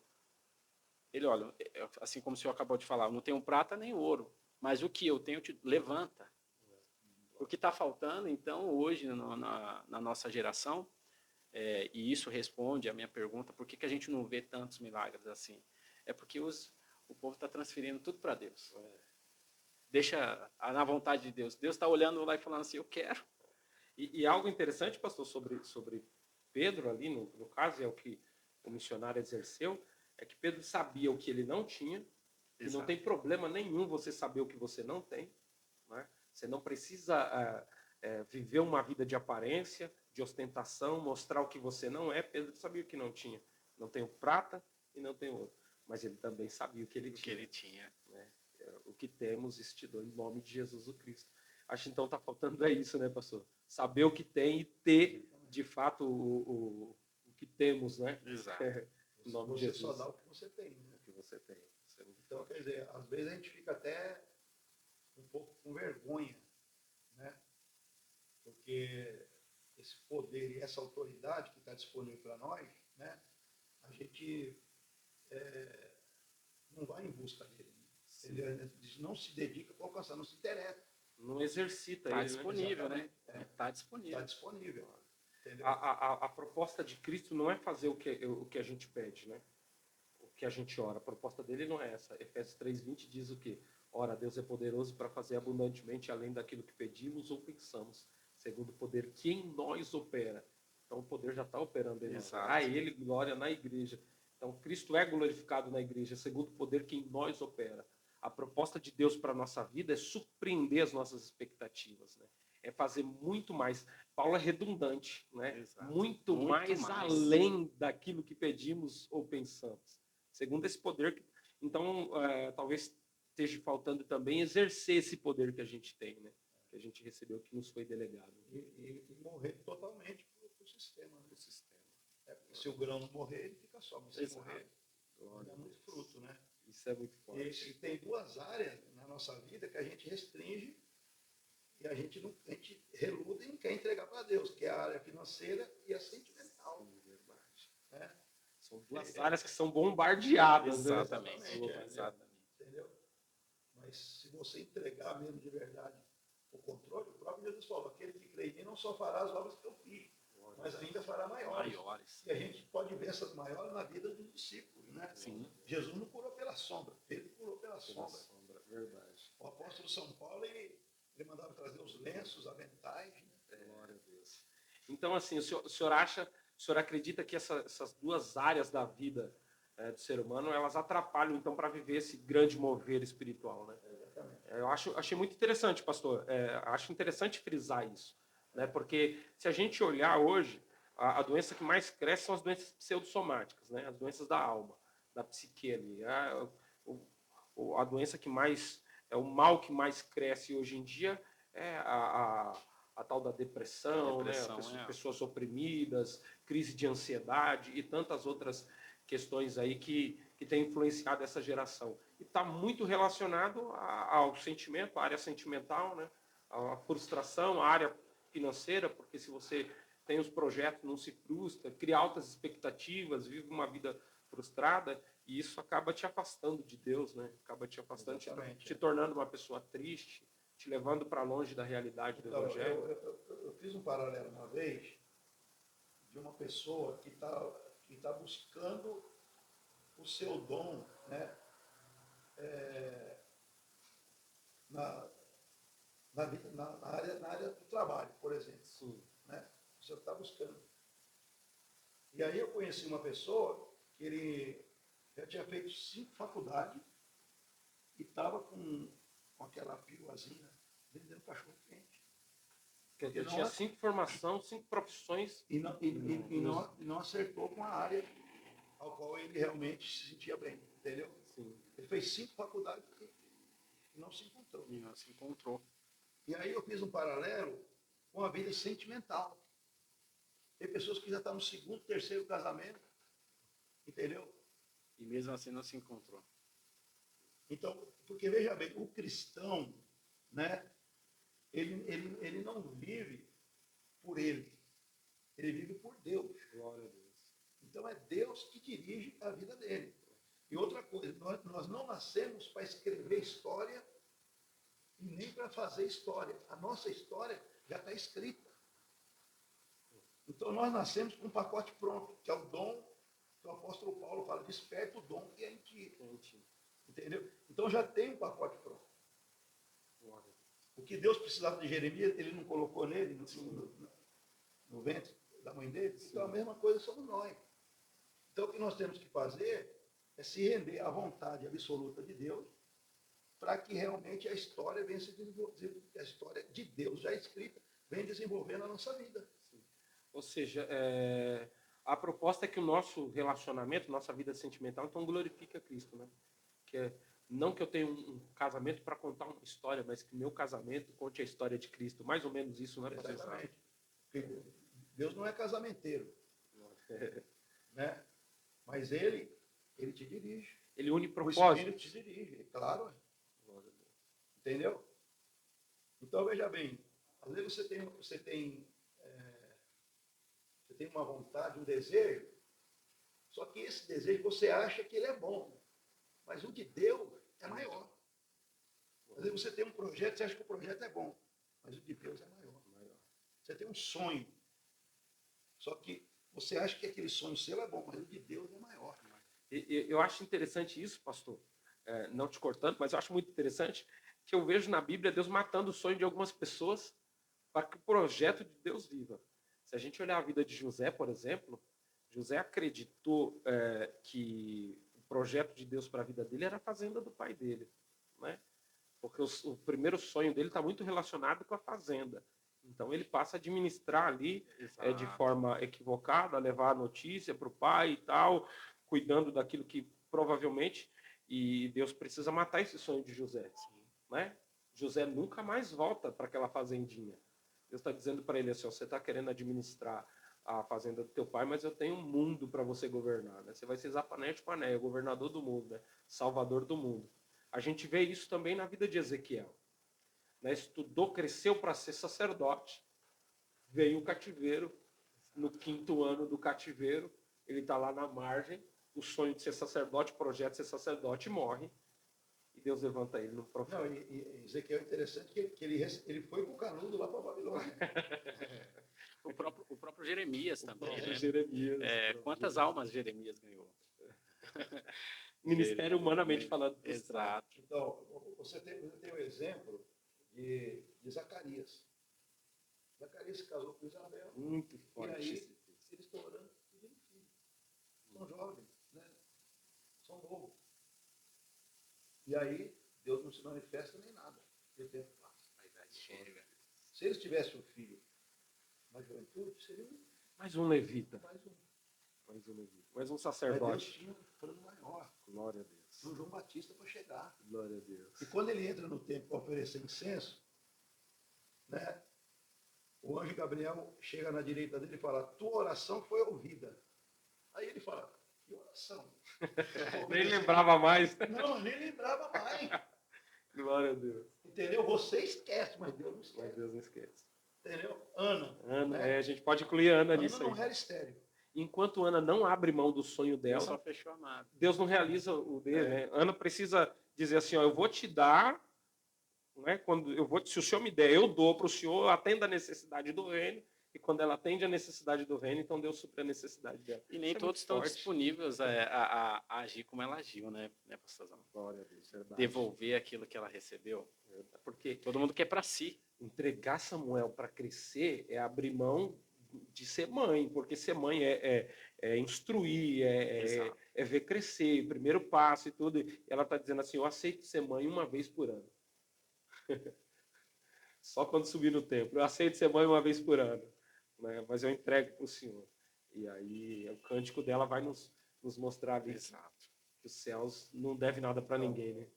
Ele olha, assim como o senhor acabou de falar, eu não tenho prata nem ouro, mas o que eu tenho, levanta. O que está faltando, então, hoje na nossa geração, e isso responde à minha pergunta, por que a gente não vê tantos milagres assim? É porque o povo está transferindo tudo para Deus. Deixa na vontade de Deus. Deus está olhando lá e falando assim, eu quero. E algo interessante, pastor, sobre Pedro ali, no caso, é o que o missionário exerceu, é que Pedro sabia o que ele não tinha, e não tem problema nenhum você saber o que você não tem, né? Você não precisa viver uma vida de aparência, de ostentação, mostrar o que você não é. Pedro sabia o que não tinha. Não tenho prata e não tenho ouro. Mas ele também sabia o que ele tinha. Né? O que temos, isto te dou em nome de Jesus o Cristo. Acho então está faltando isso, né, pastor? Saber o que tem e ter, de fato, o que temos, né? Exato. Em nome de Jesus. Você só dá o que você tem, né? O que você tem. Então, quer dizer, às vezes a gente fica até um pouco com vergonha, né? Porque esse poder e essa autoridade que está disponível para nós, né? A gente não vai em busca dele. Ele não se dedica para alcançar, não se interessa. Não exercita ele. Está disponível, né? Está disponível. Está disponível. A proposta de Cristo não é fazer o que a gente pede, né? O que a gente ora. A proposta dele não é essa. Efésios 3:20 diz o quê? Ora, Deus é poderoso para fazer abundantemente além daquilo que pedimos ou pensamos, segundo o poder que em nós opera. Então o poder já está operando em nós. A ele glória na igreja. Então Cristo é glorificado na igreja, segundo o poder que em nós opera. A proposta de Deus para a nossa vida é surpreender as nossas expectativas, né? É fazer muito mais. Paulo é redundante, né? Muito mais além daquilo que pedimos ou pensamos. Segundo esse poder. Então, talvez esteja faltando também exercer esse poder que a gente tem, né? Que a gente recebeu, que nos foi delegado. E morrer totalmente para o sistema. Né? Porque se o grão não morrer, ele fica só. Mas se morrer, ele dá muito fruto, né? Isso é muito forte. E tem duas áreas na nossa vida que a gente restringe e a gente reluda e não quer entregar para Deus, que é a área financeira e a sentimental. Sim, verdade. Né? São duas áreas que são bombardeadas. Exatamente. Né? Exatamente. Entendeu? Mas se você entregar mesmo de verdade o controle, o próprio Jesus falou, aquele que crê em mim não só fará as obras que eu fiz, mas ainda fará maiores. E a gente pode ver essas maiores na vida dos discípulos, né? Sim. Jesus não curou pela sombra, ele curou pela sombra. Verdade. O apóstolo São Paulo, ele mandava trazer os lenços, aventais. Né? Glória a Deus. Então, assim, o senhor acredita que essas duas áreas da vida do ser humano, elas atrapalham, então, para viver esse grande mover espiritual, né? Eu achei muito interessante, pastor. Acho interessante frisar isso, né? Porque se a gente olhar hoje, a doença que mais cresce são as doenças pseudosomáticas, né? As doenças da alma, da psique ali. A doença que mais, o mal que mais cresce hoje em dia é a tal da depressão, né? Pessoas oprimidas, crise de ansiedade e tantas outras questões aí que têm influenciado essa geração. E está muito relacionado ao sentimento, à área sentimental, né? A frustração, a área financeira, porque se você tem os projetos, não se frustra, cria altas expectativas, vive uma vida frustrada, e isso acaba te afastando de Deus, né? Acaba te afastando, te tornando uma pessoa triste, te levando para longe da realidade do Evangelho. Eu fiz um paralelo uma vez de uma pessoa que tá buscando o seu dom, né? Na área do trabalho, por exemplo. Sim. Né? O senhor está buscando. E aí eu conheci uma pessoa que ele já tinha feito 5 faculdades e estava com aquela piruazinha vendendo cachorro quente. Porque ele tinha 5 formações, 5 profissões. E não acertou com a área ao qual ele realmente se sentia bem, entendeu? Sim. Ele fez 5 faculdades e não se encontrou. E não se encontrou. E aí eu fiz um paralelo com a vida sentimental. Tem pessoas que já estão no 2º, 3º casamento, entendeu? E mesmo assim não se encontrou. Então, porque veja bem, o cristão, né, ele não vive por ele vive por Deus. Glória a Deus. Então é Deus que dirige a vida dele. E outra coisa, nós não nascemos para escrever história e nem para fazer história. A nossa história já está escrita. Então nós nascemos com um pacote pronto, que é o dom que o apóstolo Paulo fala, desperta o dom que é em ti. Entendeu? Então já tem um pacote pronto. O que Deus precisava de Jeremias, ele não colocou nele, no ventre da mãe dele. Então a mesma coisa somos nós. Então o que nós temos que fazer é se render à vontade absoluta de Deus, para que realmente a história venha se desenvolver, a história de Deus já escrita, venha desenvolvendo a nossa vida. Sim. Ou seja, a proposta é que o nosso relacionamento, nossa vida sentimental, então glorifica Cristo, né? Que é, não que eu tenha um casamento para contar uma história, mas que meu casamento conte a história de Cristo. Mais ou menos isso, né? Exatamente. Porque Deus não é casamenteiro, né? Mas Ele te dirige. Ele une O propósitos. Espírito te dirige, claro. Entendeu? Então veja bem, às vezes você tem uma vontade, um desejo, só que esse desejo você acha que ele é bom, mas o de Deus é maior. Às vezes você tem um projeto, você acha que o projeto é bom, mas o de Deus é maior. Você tem um sonho, só que você acha que aquele sonho seu é bom, mas o de Deus é maior. Eu acho interessante isso, pastor, não te cortando, mas eu acho muito interessante que eu vejo na Bíblia Deus matando o sonho de algumas pessoas para que o projeto de Deus viva. Se a gente olhar a vida de José, por exemplo, José acreditou que o projeto de Deus para a vida dele era a fazenda do pai dele, né? Porque o primeiro sonho dele está muito relacionado com a fazenda. Então ele passa a administrar ali de forma equivocada, levar a notícia para o pai e tal, cuidando daquilo que provavelmente, e Deus precisa matar esse sonho de José, né? José nunca mais volta para aquela fazendinha. Deus está dizendo para ele assim, você está querendo administrar a fazenda do teu pai, mas eu tenho um mundo para você governar, né? Você vai ser Zapanete Paneia, governador do mundo, né? Salvador do mundo. A gente vê isso também na vida de Ezequiel. Né? Estudou, cresceu para ser sacerdote, veio o cativeiro, no 5º ano do cativeiro, ele está lá na margem, o sonho de ser sacerdote, o projeto de ser sacerdote, morre, e Deus levanta ele no profeta. Não, e Ezequiel é interessante que ele foi com o canudo lá para a Babilônia. O próprio Jeremias também, né? Jeremias, quantas almas Jeremias ganhou? Ministério humanamente falando. Exato. Então, você tem o exemplo de Zacarias. Zacarias se casou com Isabel. Muito forte. E aí, eles estão orando pedindo filho. São jovens, né? São novos. E aí, Deus não se manifesta nem nada. E o tempo passa. A idade chega. Se eles tivessem um filho na juventude, seria mais um levita. Mais um levita. Mais um sacerdote. Mas Deus tinha um plano maior. Glória a Deus. No João Batista para chegar. Glória a Deus. E quando ele entra no templo para oferecer incenso, né, o anjo Gabriel chega na direita dele e fala, tua oração foi ouvida. Aí ele fala, que oração? Nem lembrava mais. Não, nem lembrava mais. Glória a Deus. Entendeu? Você esquece, mas Deus não esquece. Mas Deus não esquece. entendeu? Ana. Ana, Né? a gente pode incluir Ana Ana nisso aí. não era estéril. Enquanto Ana não abre mão do sonho dela, Deus só fechou a mata. Deus não realiza o dele, né? Ana precisa dizer assim, ó, eu vou te dar, né? Se o senhor me der, eu dou para o senhor, atenda a necessidade do reino, e quando ela atende a necessidade do reino, então Deus supre a necessidade dela. E nem todos estão disponíveis a agir como ela agiu, né pastorzão? Glória a Deus, verdade. Devolver aquilo que ela recebeu. Verdade. Porque todo mundo quer para si. Entregar Samuel para crescer é abrir mão de ser mãe, porque ser mãe é instruir, é ver crescer, primeiro passo e tudo. E ela está dizendo assim, eu aceito ser mãe uma vez por ano. Só quando subir no templo. Eu aceito ser mãe uma vez por ano, né? Mas eu entrego para o Senhor. E aí o cântico dela vai nos mostrar ali que os céus não devem nada para ninguém, né?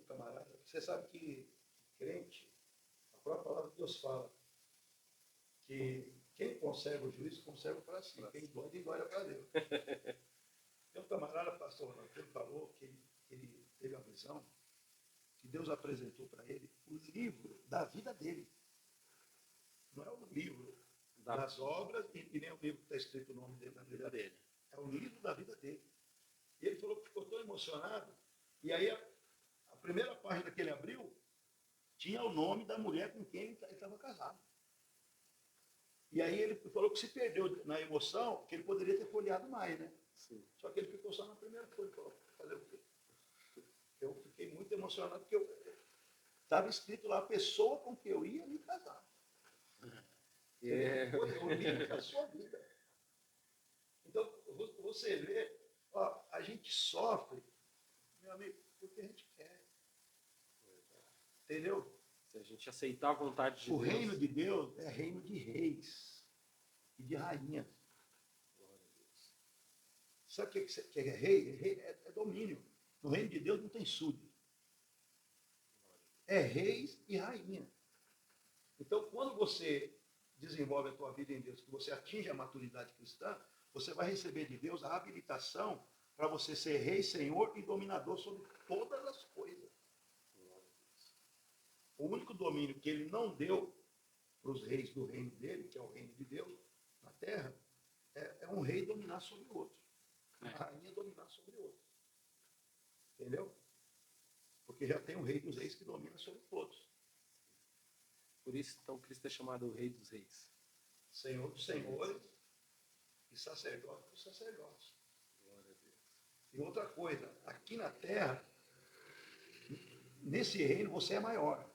Camarada, você sabe que crente, a própria palavra de Deus fala que quem conserva o juízo, conserva para si. Quem glória para Deus. Tem um camarada, pastor, ele falou que ele teve a visão que Deus apresentou para ele o livro da vida dele. Não é o livro das obras e nem o livro que está escrito o nome dele na vida dele. É o livro da vida dele. E ele falou que ficou tão emocionado. E aí a primeira página que ele abriu tinha o nome da mulher com quem ele estava casado. E aí ele falou que se perdeu na emoção, que ele poderia ter folheado mais, né? Sim. Só que ele ficou só na primeira folha. Falou, fazer o quê? Eu fiquei muito emocionado, porque estava escrito lá a pessoa com que eu ia me casar. O livro da sua vida. Então, você vê, ó, a gente sofre, meu amigo, porque a gente quer. Entendeu? Se a gente aceitar a vontade de Deus. O reino de Deus é reino de reis e de rainhas. Sabe o que é rei? Rei é domínio. No reino de Deus não tem súdito. É reis e rainha. Então, quando você desenvolve a tua vida em Deus, que você atinge a maturidade cristã, você vai receber de Deus a habilitação para você ser rei, senhor e dominador sobre todas as coisas. O único domínio que ele não deu para os reis do reino dele, que é o reino de Deus na terra, é um rei dominar sobre o outro. A rainha dominar sobre o outro. Entendeu? Porque já tem o rei dos reis que domina sobre todos. Por isso, então, Cristo é chamado o Rei dos Reis. Senhor dos senhores e sacerdote dos sacerdotes. Glória a Deus. E outra coisa, aqui na terra, nesse reino você é maior.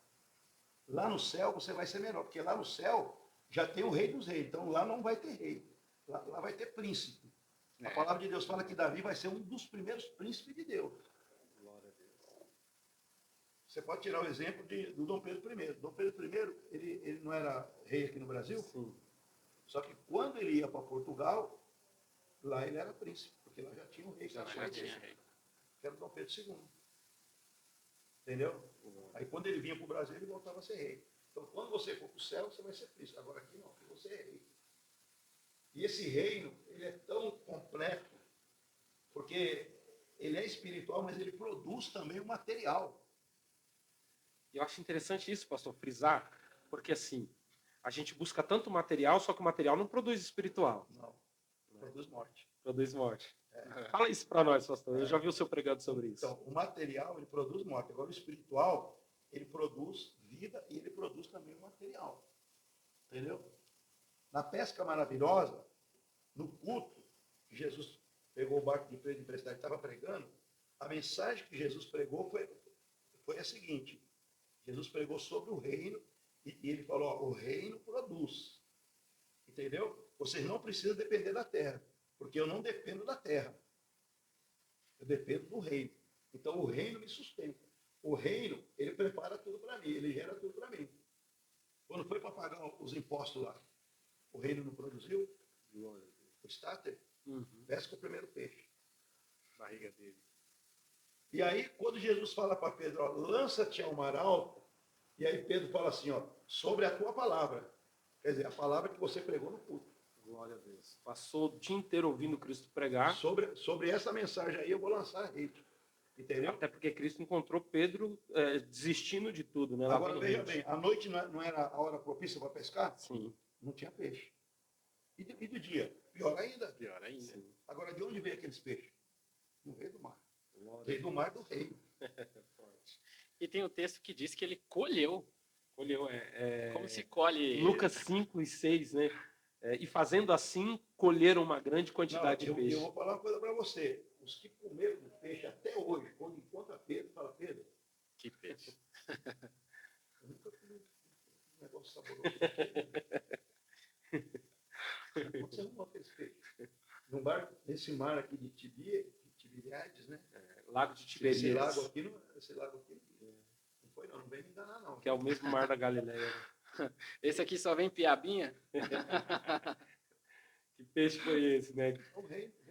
Lá no céu você vai ser menor, porque lá no céu já tem o rei dos reis, então lá não vai ter rei. Lá vai ter príncipe. A palavra de Deus fala que Davi vai ser um dos primeiros príncipes de Deus. Glória a Deus. Você pode tirar o exemplo do Dom Pedro I. Dom Pedro I, ele não era rei aqui no Brasil? Sim. Só que quando ele ia para Portugal, lá ele era príncipe, porque lá já tinha um rei, que era o Dom Pedro II. Entendeu? Aí quando ele vinha para o Brasil, ele voltava a ser rei. Então quando você for para o céu, você vai ser príncipe. Agora aqui não, aqui você é rei. E esse reino, ele é tão completo, porque ele é espiritual, mas ele produz também o material. Eu acho interessante isso, pastor, frisar, porque assim, a gente busca tanto material, só que o material não produz espiritual. Não, produz morte. Produz morte. Fala isso para nós, pastor. Eu já vi o senhor pregando sobre isso. Então, o material, ele produz morte. Agora, o espiritual, ele produz vida e ele produz também o material. Entendeu? Na pesca maravilhosa, no culto, Jesus pegou o barco de Pedro emprestado e estava pregando, a mensagem que Jesus pregou foi a seguinte: Jesus pregou sobre o reino e ele falou, ó, o reino produz. Entendeu? Vocês não precisam depender da terra, porque eu não dependo da terra. Eu dependo do reino. Então o reino me sustenta. O reino, ele prepara tudo para mim, ele gera tudo para mim. Quando foi para pagar os impostos lá, o reino não produziu? O starter? Pesca o primeiro peixe. Barriga dele. E aí, quando Jesus fala para Pedro, ó, lança-te ao mar alto, e aí Pedro fala assim, ó, sobre a tua palavra. Quer dizer, a palavra que você pregou no culto. Glória a Deus. Passou o dia inteiro ouvindo Cristo pregar. Sobre essa mensagem aí, eu vou lançar a rede. Entendeu? Até porque Cristo encontrou Pedro desistindo de tudo, né? Agora veja bem, a noite não era a hora propícia para pescar? Sim. Não tinha peixe. E do dia? Pior ainda. Pior ainda. Sim. Agora, de onde veio aqueles peixes? Não veio do mar. Veio do mar do rei. E tem o texto que diz que ele colheu. Colheu, Como se colhe... Lucas 5 e 6, né? E fazendo assim, colheram uma grande quantidade de peixe. Eu vou falar uma coisa para você. Os que comeram do peixe até hoje, quando encontra Pedro, fala, Pedro, que peixe. Eu nunca comi um negócio saboroso. Onde você arrumou aqueles peixes? Nesse mar aqui de Tiberíades, né? Lago de Tiberíades. Esse lago aqui não foi não vem me enganar não. Que é o mesmo mar da Galileia. Esse aqui só vem piabinha? Que peixe foi esse, né?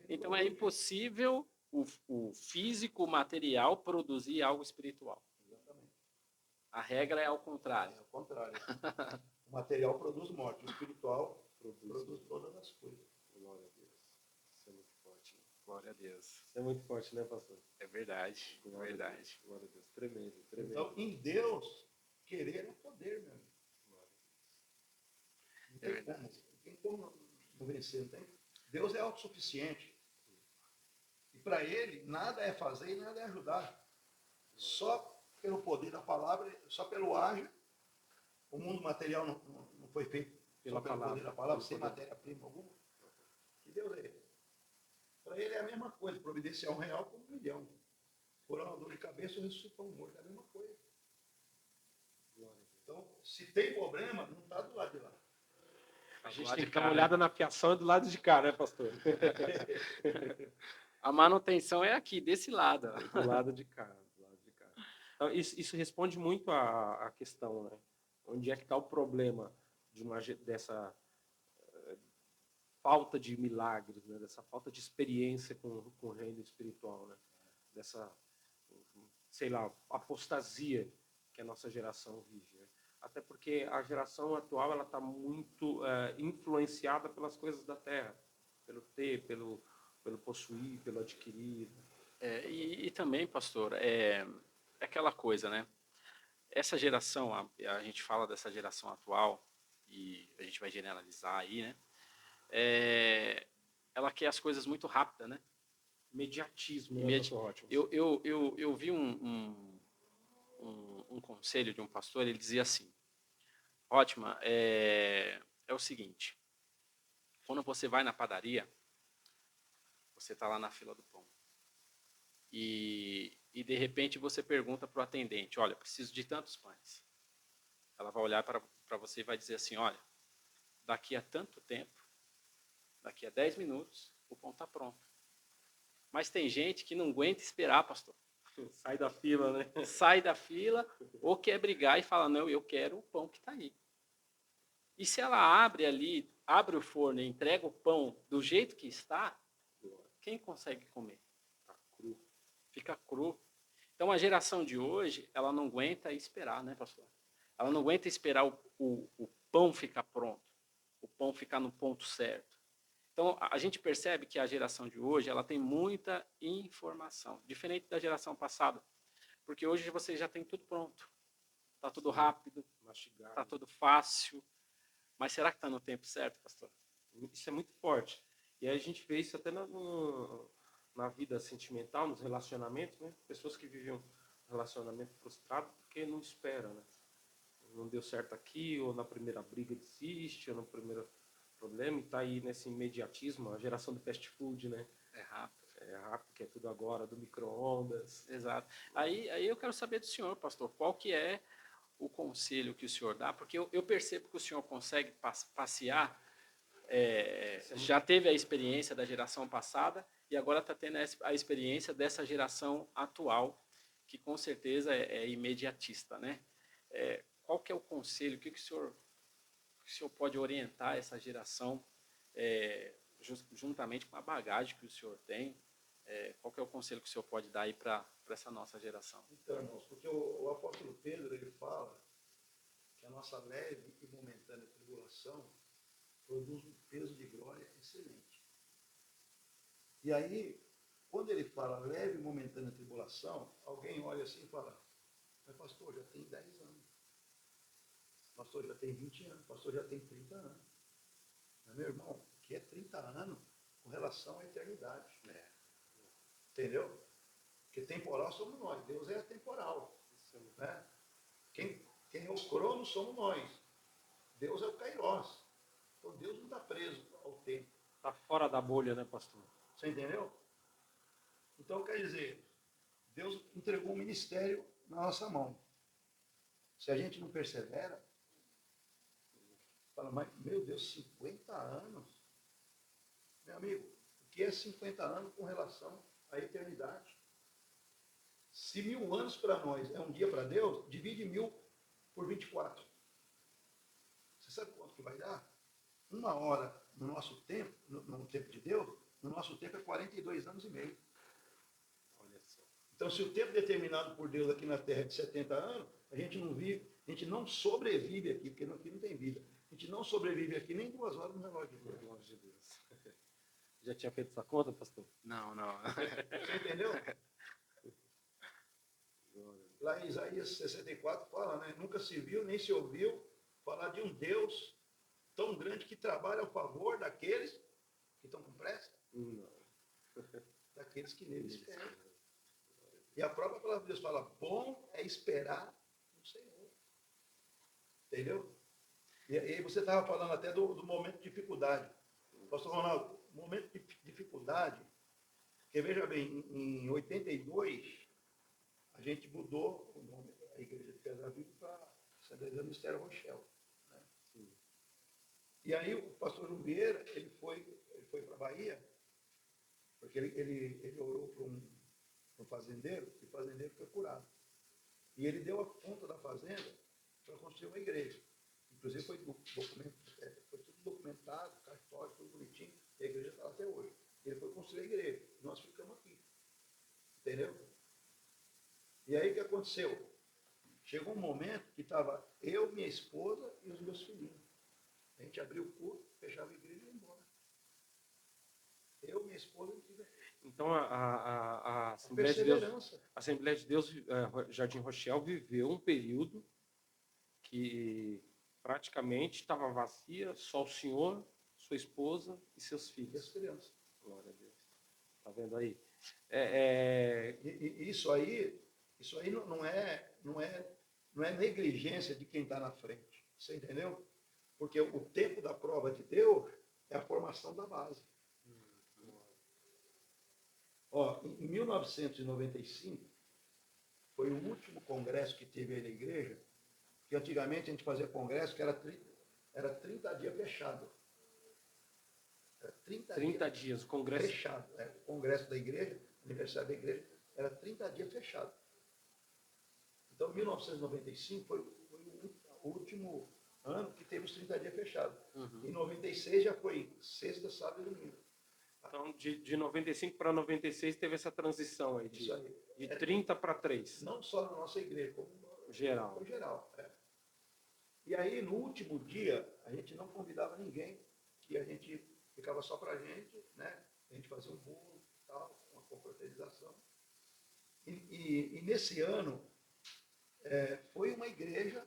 Então é impossível o físico, o material, produzir algo espiritual. Exatamente. A regra é ao contrário. É ao contrário. O material produz morte, o espiritual produz todas as coisas. Glória a Deus. Isso é muito forte. Glória a Deus. Isso é muito forte, né, pastor? É verdade. Glória verdade. Glória a Deus. Tremendo, tremendo. Então, em Deus, querer é poder, meu amigo. Não tem como. Não tem como não vencer, não tem? Deus é autossuficiente. E para Ele, nada é fazer e nada é ajudar. Só pelo poder da palavra, só pelo ágio, o mundo material não foi feito só pelo poder da palavra, sem matéria-prima alguma. Que Deus é Ele? Para Ele é a mesma coisa, providenciar R$1 por R$1 milhão. Por uma dor de cabeça, ressuscitar um morto, é a mesma coisa. Então, se tem problema, não está do lado de lá. A gente tem que dar uma olhada na fiação do lado de cá, né, pastor? A manutenção é aqui, desse lado. Do lado de cá. Do lado de cá. Então, isso responde muito à questão, né? Onde é que está o problema dessa falta de milagres, né? Dessa falta de experiência com o reino espiritual, né? Dessa, sei lá, apostasia que a nossa geração vive, né? Até porque a geração atual ela está muito influenciada pelas coisas da terra, pelo ter, pelo possuir, pelo adquirir. E também, pastor, é aquela coisa, né? Essa geração, a gente fala dessa geração atual, e a gente vai generalizar aí, né? Ela quer as coisas muito rápidas, né? Imediatismo, né, pastor Rótimo? Eu vi um conselho de um pastor, ele dizia assim, Rótima, é o seguinte, quando você vai na padaria, você está lá na fila do pão, e de repente você pergunta para o atendente, olha, preciso de tantos pães. Ela vai olhar para você e vai dizer assim, olha, daqui a tanto tempo, daqui a 10 minutos, o pão está pronto. Mas tem gente que não aguenta esperar, pastor. Sai da fila, né? Sai da fila, ou quer brigar e fala, não, eu quero o pão que está aí. E se ela abre o forno e entrega o pão do jeito que está, quem consegue comer? Fica cru. Então a geração de hoje, ela não aguenta esperar, né, pastor? Ela não aguenta esperar o pão ficar pronto, o pão ficar no ponto certo. Então a gente percebe que a geração de hoje, ela tem muita informação, diferente da geração passada, porque hoje você já tem tudo pronto, está tudo rápido, está tudo fácil, mas será que está no tempo certo, pastor? Isso é muito forte. E aí a gente vê isso até na vida sentimental, nos relacionamentos, né? Pessoas que vivem um relacionamento frustrado porque não esperam, né? Não deu certo aqui, ou na primeira briga desiste, ou no primeiro problema, e está aí nesse imediatismo, a geração do fast food, né? É rápido. É rápido, que é tudo agora, do micro-ondas. Exato. Aí eu quero saber do senhor, pastor, qual que é o conselho que o senhor dá? Porque eu percebo que o senhor consegue passear, já teve a experiência da geração passada e agora está tendo a experiência dessa geração atual, que com certeza é imediatista, né? Qual que é o conselho, o que o senhor pode orientar essa geração, juntamente com a bagagem que o senhor tem? Qual que é o conselho que o senhor pode dar aí para essa nossa geração? Então, irmãos, porque o apóstolo Pedro, ele fala que a nossa leve e momentânea tribulação produz um peso de glória excelente. E aí, quando ele fala leve e momentânea tribulação, alguém olha assim e fala, mas pastor, já tem 10 anos. Pastor, já tem 20 anos. Pastor, já tem 30 anos. Mas, meu irmão, o que é 30 anos com relação à eternidade? Entendeu? Porque temporal somos nós. Deus é atemporal. Né? Quem é o crono somos nós. Deus é o Kairos. Então Deus não está preso ao tempo. Está fora da bolha, né, pastor? Você entendeu? Então, quer dizer, Deus entregou um ministério na nossa mão. Se a gente não persevera, fala, mas, meu Deus, 50 anos? Meu amigo, o que é 50 anos com relação à eternidade? Se 1000 anos para nós é um dia para Deus, divide 1000 por 24. Você sabe quanto que vai dar? 1 hora no nosso tempo, no tempo de Deus, no nosso tempo é 42 anos e meio. Olha só. Então, se o tempo determinado por Deus aqui na Terra é de 70 anos, a gente não vive, a gente não sobrevive aqui, porque aqui não tem vida. A gente não sobrevive aqui nem 2 horas no relógio de Deus. Pelo amor de Deus. Já tinha feito essa conta, pastor? Não, não. Você entendeu? Lá em Isaías 64 fala, né? Nunca se viu, nem se ouviu falar de um Deus tão grande que trabalha ao favor daqueles que estão com pressa. Não. Daqueles que nele esperam. E a própria palavra de Deus fala, bom é esperar no Senhor. Entendeu? E aí você estava falando até do momento de dificuldade. Pastor Ronaldo, momento de dificuldade, porque veja bem, em 82, a gente mudou o nome da Igreja de Pedra Viva para Assembleia do Ministério Rochelle. Né? E aí o pastor João Vieira, ele foi para a Bahia, porque ele orou para um fazendeiro, e o fazendeiro foi curado. E ele deu a conta da fazenda para construir uma igreja. Inclusive foi tudo documentado, cartório, tudo bonitinho, e a igreja está lá até hoje. Ele foi construir a igreja, nós ficamos aqui. Entendeu? E aí o que aconteceu? Chegou um momento que estava eu, minha esposa e os meus filhinhos. A gente abriu o culto, fechava a igreja e ia embora. Eu, minha esposa e os filhos. Então a Assembleia de Deus, a Assembleia de Deus Jardim Rochelle viveu um período que praticamente estava vazia, só o senhor, sua esposa e seus filhos. E as crianças. Glória a Deus. Está vendo aí? Isso aí não é negligência de quem está na frente. Você entendeu? Porque o tempo da prova de Deus é a formação da base. Ó, em 1995, foi o último congresso que teve aí na igreja, que antigamente a gente fazia congresso que era 30 dias fechado. Era 30 dias, o congresso fechado. O congresso da igreja, aniversário da igreja, era 30 dias fechado. Então, 1995 foi o último ano que teve os 30 dias fechados. Em 96 já foi sexta, sábado e domingo. Então, de 95 para 96 teve essa transição aí, de 30 para 3. Não só na nossa igreja, como geral. Geral. E aí, no último dia, a gente não convidava ninguém, que a gente ficava só para a gente, né? A gente fazia um bolo, tal, uma confraternização. E nesse ano, foi uma igreja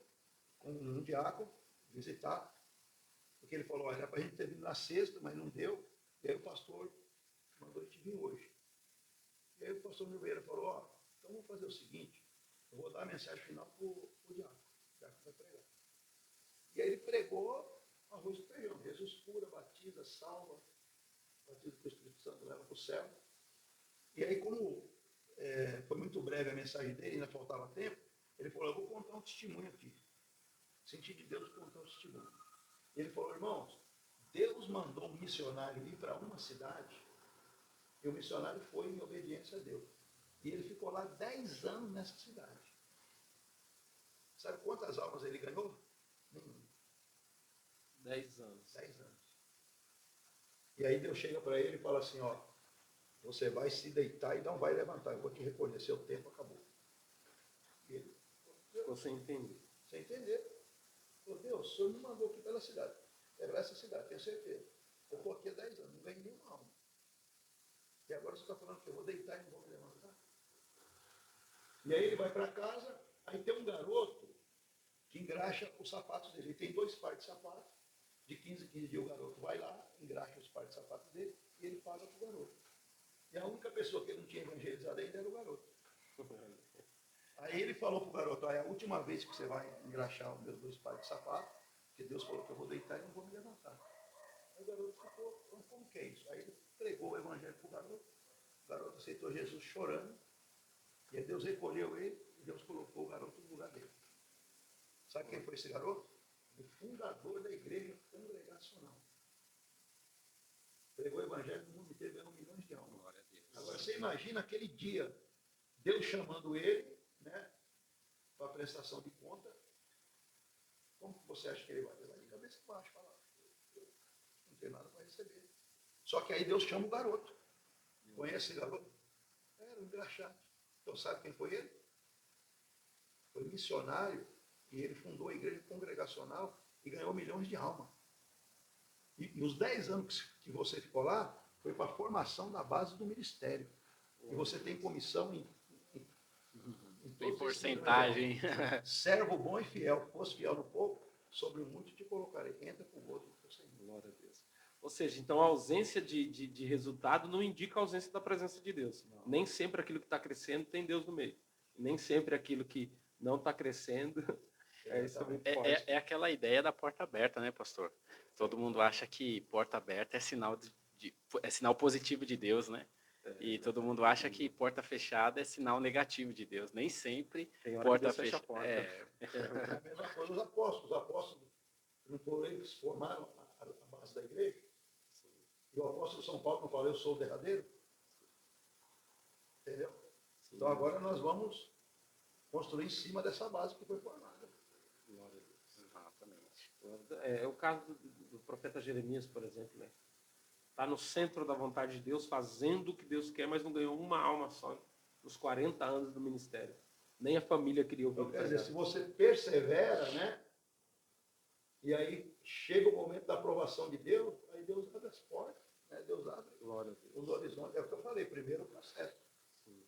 com um diácono visitar, porque ele falou, olha, era para a gente ter vindo na sexta, mas não deu. E aí o pastor mandou a gente vir hoje. E aí o pastor Milveira falou, ó, então vamos fazer o seguinte, eu vou dar a mensagem final para o diácono. O diácono vai pregar. E aí ele pregou arroz e feijão. Jesus cura, batiza, salva, batiza com o Espírito Santo, leva para o céu. E aí, como foi muito breve a mensagem dele, ainda faltava tempo, ele falou, eu vou contar um testemunho aqui. Senti de Deus contar um testemunho. E ele falou, irmãos, Deus mandou um missionário ir para uma cidade, e o missionário foi em obediência a Deus. E ele ficou lá 10 anos nessa cidade. Sabe quantas almas ele ganhou? Nenhuma. 10 anos. 10 anos. E aí Deus chega para ele e fala assim, ó, você vai se deitar e não vai levantar, eu vou te recolher, seu tempo acabou. E ele ficou sem entender. Sem entender. Falou, Deus, o Senhor me mandou aqui pela cidade. É para essa cidade, tenho certeza. Eu estou aqui há 10 anos, não ganhei nenhuma alma. E agora você está falando que eu vou deitar e não vou me levantar. E aí ele vai para casa, aí tem um garoto que engraxa os sapatos dele. Ele tem 2 pares de sapatos, de 15 em 15 dias o garoto vai lá, engraxa os pares de sapatos dele e ele paga para o garoto. E a única pessoa que ele não tinha evangelizado ainda era o garoto. Aí ele falou para o garoto, é a última vez que você vai engraxar os meus 2 pares de sapatos, porque Deus falou que eu vou deitar e não vou me levantar. Aí o garoto ficou, como que é isso? Aí ele pregou o evangelho para o garoto aceitou Jesus chorando, e aí Deus recolheu ele, e Deus colocou o garoto no lugar dele. Sabe quem foi esse garoto? O fundador da igreja congregacional. Pregou o evangelho no mundo inteiro, ganhou milhões de almas. Agora você imagina aquele dia, Deus chamando ele, né, para a prestação de conta. Como que você acha que ele vai? Ele vai de cabeça baixa, falar, não tem nada para receber. Só que aí Deus chama o garoto. Conhece esse garoto? Era um engraxate. Então sabe quem foi ele? Foi missionário e ele fundou a igreja congregacional e ganhou milhões de almas. E os 10 anos que você ficou lá foi para a formação da base do ministério. E você tem comissão em tem porcentagem. Servo bom e fiel, fosse fiel no pouco, sobre o muito te colocarei. Entra com o outro. Glória a Deus. Ou seja, então a ausência de resultado não indica a ausência da presença de Deus. Não. Nem sempre aquilo que está crescendo tem Deus no meio. Nem sempre aquilo que não está crescendo isso muito forte. É aquela ideia da porta aberta, né, pastor? Todo mundo acha que porta aberta é sinal, é sinal positivo de Deus, né? E todo mundo acha que porta fechada é sinal negativo de Deus. Nem sempre porta fechada. É a mesma coisa os apóstolos. Os apóstolos, não foram eles que formaram a base da igreja? E o apóstolo São Paulo não falou, eu sou o derradeiro? Entendeu? Sim. Então agora nós vamos construir em cima dessa base que foi formada. Glória a Deus. Exatamente. É o caso do profeta Jeremias, por exemplo, né? Está no centro da vontade de Deus, fazendo o que Deus quer, mas não ganhou uma alma só nos 40 anos do ministério. Nem a família queria ouvir. Então, quer dizer, se você persevera, né? E aí chega o momento da aprovação de Deus, aí Deus abre as portas, né? Deus abre os horizontes. É o que eu falei, primeiro o processo. Sim.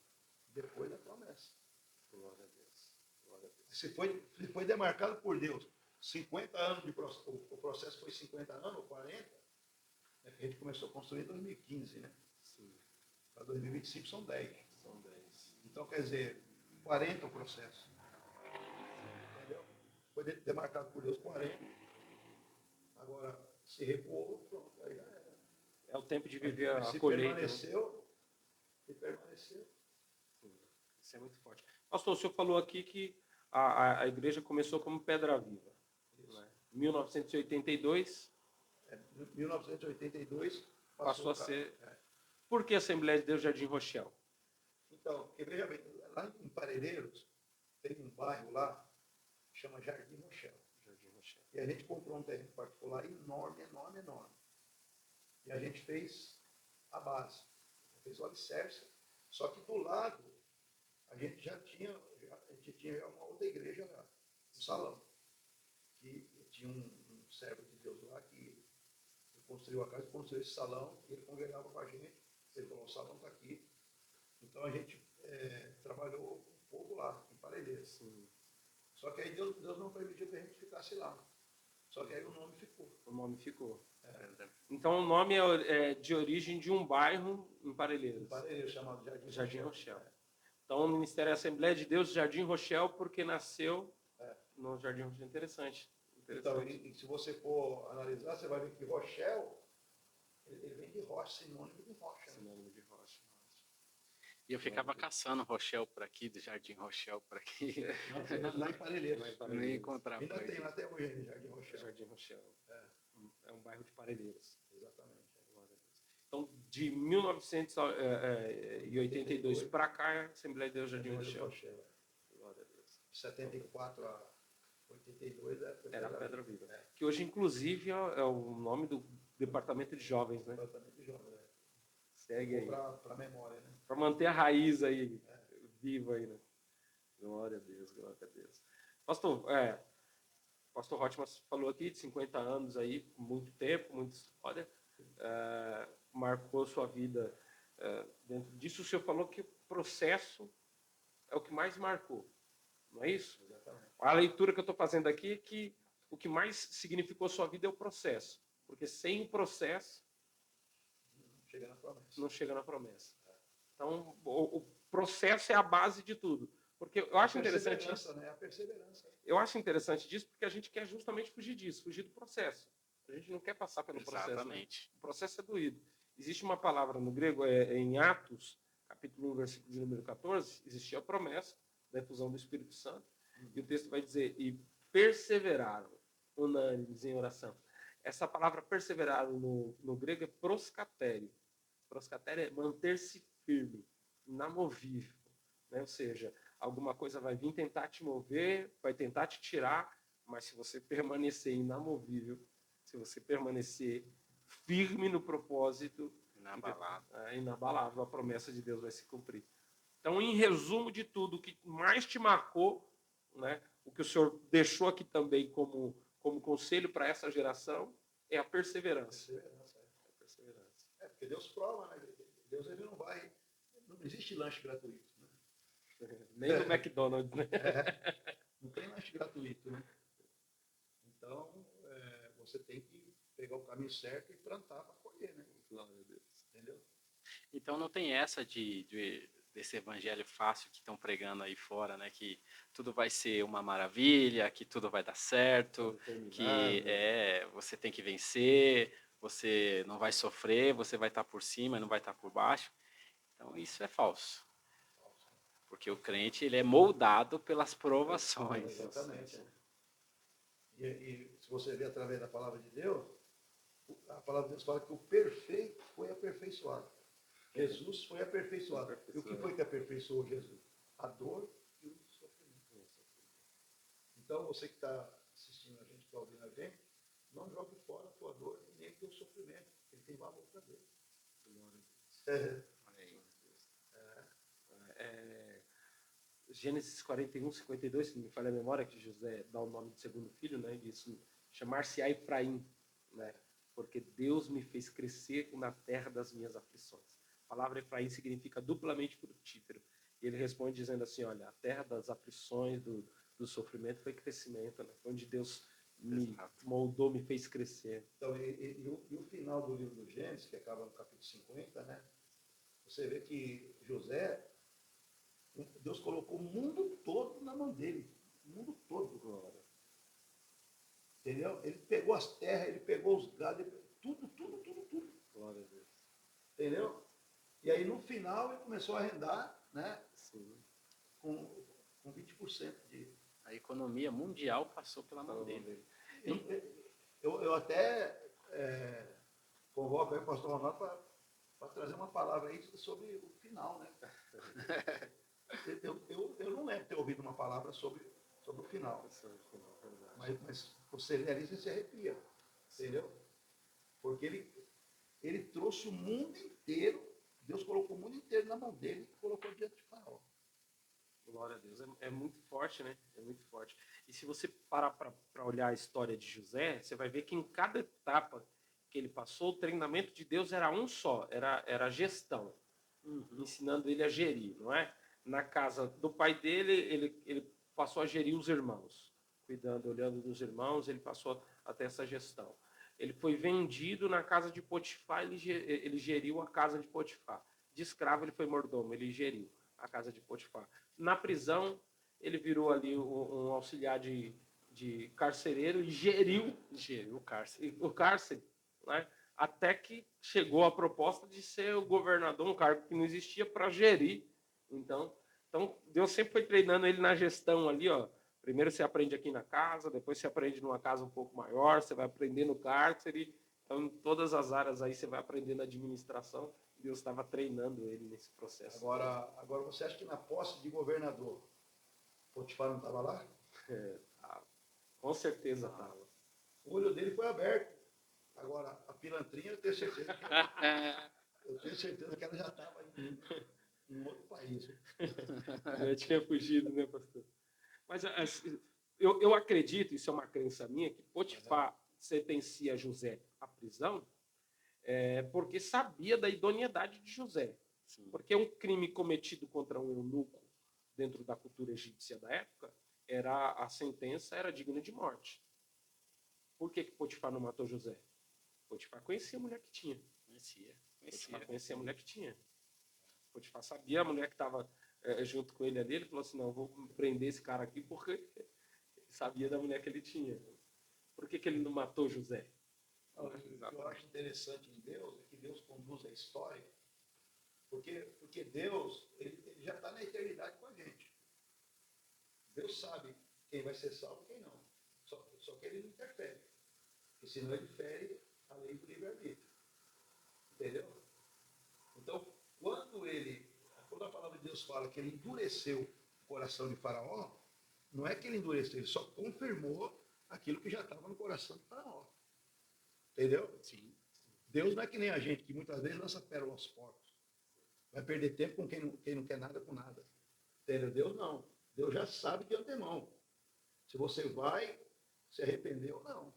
Depois a promessa. Glória a Deus. Glória a Deus. Se foi demarcado por Deus 50 anos de processo, o processo foi 50 anos ou 40, né, que a gente começou a construir em 2015, né? Sim. Para 2025 são 10. São 10. Então, quer dizer, 40 o processo. Entendeu? Foi demarcado por Deus 40. Agora, se recuou, pronto, aí já era. É o tempo de viver a colheita. Se permaneceu. Sim. Isso é muito forte. Pastor, o senhor falou aqui que a igreja começou como Pedra Viva. Né? 1982. 1982 passou a ser. Por que Assembleia de Deus Jardim Rochelle? Então, porque veja bem, lá em Parelheiros tem um bairro lá que chama Jardim Rochelle. E a gente comprou um terreno particular enorme. E a gente fez a base, fez o alicerce. Só que do lado a gente tinha uma outra igreja lá, um salão, que tinha um servo de Deus lá que construiu a casa, construiu esse salão, e ele congregava com a gente. Ele falou, o salão está aqui. Então a gente trabalhou um pouco lá, em Parelheiros. Só que aí Deus não permitiu que a gente ficasse lá. Só que aí o nome ficou. O nome ficou. Então o nome é de origem de um bairro em Parelheiros. Em Parelheiros, chamado Jardim Rochelle. Então o Ministério é Assembleia de Deus Jardim Rochelle, porque nasceu no Jardim Rochelle. Interessante. Então, e se você for analisar, você vai ver que Rochelle, ele vem de rocha, sinônimo de rocha. Sinônimo de rocha. E eu ficava caçando Rochelle por aqui, do Jardim Rochelle por aqui. Lá em Parelheiros. Não ia encontrar. Ainda tem lá até hoje, no Jardim Rochelle. Jardim Rochelle. É um bairro de Parelheiros. Exatamente. Então, de 1982 para cá, a Assembleia de Deus Jardim Rochelle. Glória a Deus. De 74 a 82 era Pedra Viva. Que hoje, inclusive, é o nome do Departamento de Jovens, né? Departamento de Jovens, Segue aí. Para memória, né? Para manter a raiz aí, viva aí, né? Glória a Deus, glória a Deus. Pastor Hotman falou aqui de 50 anos aí, muito tempo, muita história. Marcou sua vida dentro disso, o senhor falou que o processo é o que mais marcou, não é isso? Exatamente. A leitura que eu estou fazendo aqui é que o que mais significou sua vida é o processo, porque sem o processo não chega na promessa. Então, o processo é a base de tudo. Porque eu acho interessante isso. Né? A perseverança. Eu acho interessante disso porque a gente quer justamente fugir disso, fugir do processo. A gente não quer passar pelo processo. Exatamente. Né? O processo é doído. Existe uma palavra no grego, em Atos, capítulo 1, versículo de número 14, existia a promessa da efusão do Espírito Santo, e o texto vai dizer, e perseveraram unânimes em oração. Essa palavra perseveraram no grego é proskatério. Proskatério é manter-se firme, inamovível. Né? Ou seja, alguma coisa vai vir tentar te mover, vai tentar te tirar, mas se você permanecer inamovível, se você permanecer firme no propósito, inabalável, a promessa de Deus vai se cumprir. Então, em resumo de tudo, o que mais te marcou, né, o que o senhor deixou aqui também como conselho para essa geração, é a perseverança. Porque Deus prova, né? Deus ele não vai... Não existe lanche gratuito. Nem no McDonald's, né? Não tem lanche gratuito, né? Então, você tem que pegar o caminho certo e plantar para colher, né? Glória a Deus. Entendeu? Então não tem essa desse evangelho fácil que estão pregando aí fora, né? Que tudo vai ser uma maravilha, que tudo vai dar certo, que você tem que vencer, você não vai sofrer, você vai estar por cima, não vai estar por baixo. Então isso é falso. Porque o crente ele é moldado pelas provações. Exatamente. E se você vê através da palavra de Deus, a palavra de Deus fala que o perfeito foi aperfeiçoado. Jesus foi aperfeiçoado. E o que foi que aperfeiçoou Jesus? A dor e o sofrimento. Então, você que está assistindo a gente, está ouvindo a gente, não jogue fora a tua dor e nem o teu sofrimento. Ele tem valor para Deus. Gênesis 41, 52, se não me falha a memória, que José dá o nome do segundo filho, né? Diz, chamar-se-á Efraim, né? Porque Deus me fez crescer na terra das minhas aflições. A palavra Efraim significa duplamente frutífero. E ele responde dizendo assim, olha, a terra das aflições, do sofrimento foi crescimento, né? Onde Deus me moldou, me fez crescer. Então, e o final do livro do Gênesis, que acaba no capítulo 50, né? Você vê que José, Deus colocou o mundo todo na mão dele. O mundo todo. Glória. Entendeu? Ele pegou as terras, ele pegou os gados, tudo. Glória a Deus. Entendeu? E aí no final ele começou a arrendar, né? Sim. Com 20% de... A economia mundial passou pela mão dele. Eu até convoco aí o pastor Ronaldo para trazer uma palavra aí sobre o final, né? Eu não lembro de ter ouvido uma palavra sobre o final. Mas você lê ali, você se arrepia. Entendeu? Porque ele trouxe o mundo inteiro, Deus colocou o mundo inteiro na mão dele e colocou diante de Faraó. Glória a Deus. É muito forte, né? É muito forte. E se você parar para olhar a história de José, você vai ver que em cada etapa que ele passou, o treinamento de Deus era um só, era gestão, ensinando ele a gerir, não é? Na casa do pai dele, ele passou a gerir os irmãos, cuidando, olhando dos irmãos, ele passou a ter essa gestão. Ele foi vendido na casa de Potifar, ele geriu a casa de Potifar. De escravo, ele foi mordomo, ele geriu a casa de Potifar. Na prisão, ele virou ali um auxiliar de carcereiro e geriu o cárcere, né? Até que chegou a proposta de ser o governador, um cargo que não existia, para gerir. Então, Deus sempre foi treinando ele na gestão ali, ó. Primeiro você aprende aqui na casa, depois você aprende numa casa um pouco maior, você vai aprender no cárcere. Então, em todas as áreas aí você vai aprendendo administração. Deus estava treinando ele nesse processo. Agora você acha que na posse de governador, Potifar não estava lá? Com certeza estava. O olho dele foi aberto. Agora, a pilantrinha, eu tenho certeza que ela já estava em outro país. Já tinha fugido, né, pastor? Mas eu acredito, isso é uma crença minha, que Potifar sentencia José à prisão porque sabia da idoneidade de José. Sim. Porque um crime cometido contra um eunuco dentro da cultura egípcia da época, a sentença era digna de morte. Por que Potifar não matou José? Potifar conhecia a mulher que tinha. Potifar conhecia a mulher que tinha. Potifar sabia a mulher que estava junto com ele ali. Ele falou assim, não, eu vou prender esse cara aqui porque ele sabia da mulher que ele tinha. Por que ele não matou José? O que eu acho interessante em Deus é que Deus conduz a história, porque Deus ele já está na eternidade com a gente. Deus sabe quem vai ser salvo e quem não. Só que ele não interfere. Porque senão ele fere a lei do livre-arbítrio. Entendeu? Então, quando a palavra de Deus fala que ele endureceu o coração de Faraó, não é que ele endureceu, ele só confirmou aquilo que já estava no coração de Faraó. Entendeu? Sim. Deus não é que nem a gente, que muitas vezes lança pérola aos porcos. Vai perder tempo com quem não quer nada com nada. Entendeu? Deus não. Deus já sabe de antemão se você vai se arrepender ou não.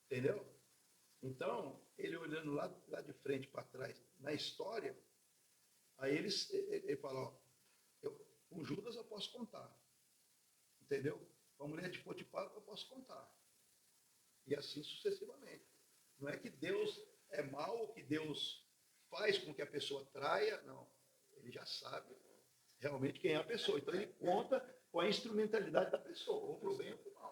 Entendeu? Então, ele olhando lá de frente para trás, na história, aí ele fala, ó, com Judas eu posso contar. Entendeu? Com a mulher de Potifar eu posso contar. E assim sucessivamente. Não é que Deus é mau, ou que Deus faz com que a pessoa traia, não. Ele já sabe realmente quem é a pessoa. Então ele conta com a instrumentalidade da pessoa, ou pro bem ou pro mal.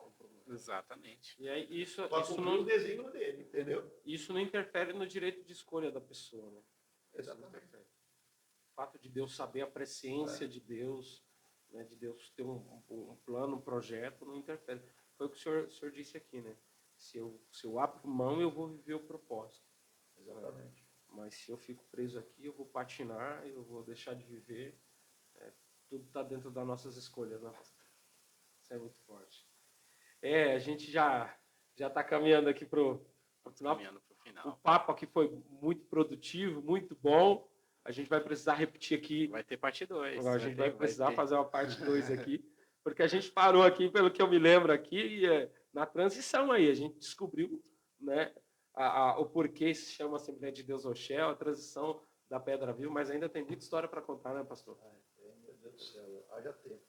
Exatamente. E aí Para cumprir o desenho dele, entendeu? Isso não interfere no direito de escolha da pessoa, né? Exatamente. O fato de Deus saber a presciência de Deus, né, de Deus ter um plano, um projeto, não interfere. Foi o que o senhor disse aqui, né? Se eu abro mão, eu vou viver o propósito. Exatamente. Mas se eu fico preso aqui, eu vou patinar, eu vou deixar de viver. Tudo está dentro das nossas escolhas, né? Isso é muito forte. A gente já está caminhando aqui para o final. O papo aqui foi muito produtivo, muito bom. A gente vai precisar repetir aqui. Vai ter parte 2. A gente vai precisar fazer uma parte 2 aqui. Porque a gente parou aqui, pelo que eu me lembro aqui, na transição aí. A gente descobriu, né, o porquê se chama Assembleia de Deus Rochelle, a transição da Pedra Viva, mas ainda tem muita história para contar, né, pastor? Meu Deus do céu, haja tempo.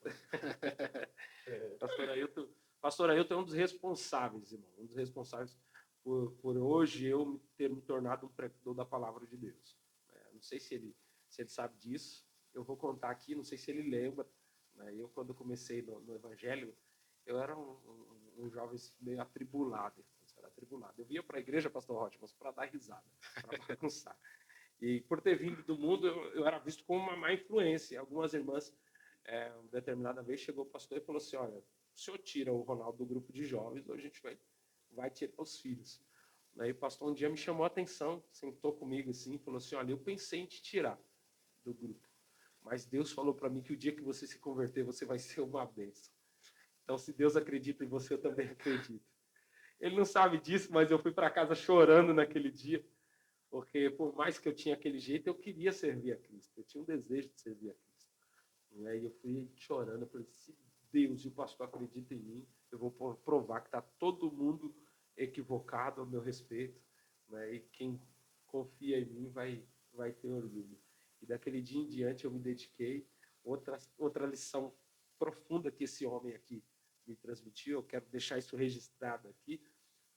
Pastor Ailton é um dos responsáveis, irmão, um dos responsáveis por hoje eu ter me tornado um pregador da palavra de Deus. Não sei se ele sabe disso, eu vou contar aqui, não sei se ele lembra. Eu, quando comecei no Evangelho, eu era um jovem meio atribulado. Eu vinha para a igreja, pastor Rótimos, para dar risada, para bagunçar. E por ter vindo do mundo, eu era visto como uma má influência. Algumas irmãs, uma determinada vez, chegou o pastor e falou assim, olha, o senhor tira o Ronaldo do grupo de jovens, hoje a gente vai tirar os filhos. Aí o pastor um dia me chamou a atenção, sentou comigo assim, e falou assim, olha, eu pensei em te tirar do grupo, mas Deus falou para mim que o dia que você se converter, você vai ser uma bênção. Então, se Deus acredita em você, eu também acredito. Ele não sabe disso, mas eu fui para casa chorando naquele dia, porque por mais que eu tinha aquele jeito, eu queria servir a Cristo, eu tinha um desejo de servir a Cristo. E aí eu fui chorando, eu falei, se Deus e o pastor acreditam em mim, eu vou provar que está todo mundo equivocado ao meu respeito, né? E quem confia em mim vai ter orgulho. E daquele dia em diante eu me dediquei. Outra lição profunda que esse homem aqui me transmitiu, eu quero deixar isso registrado aqui,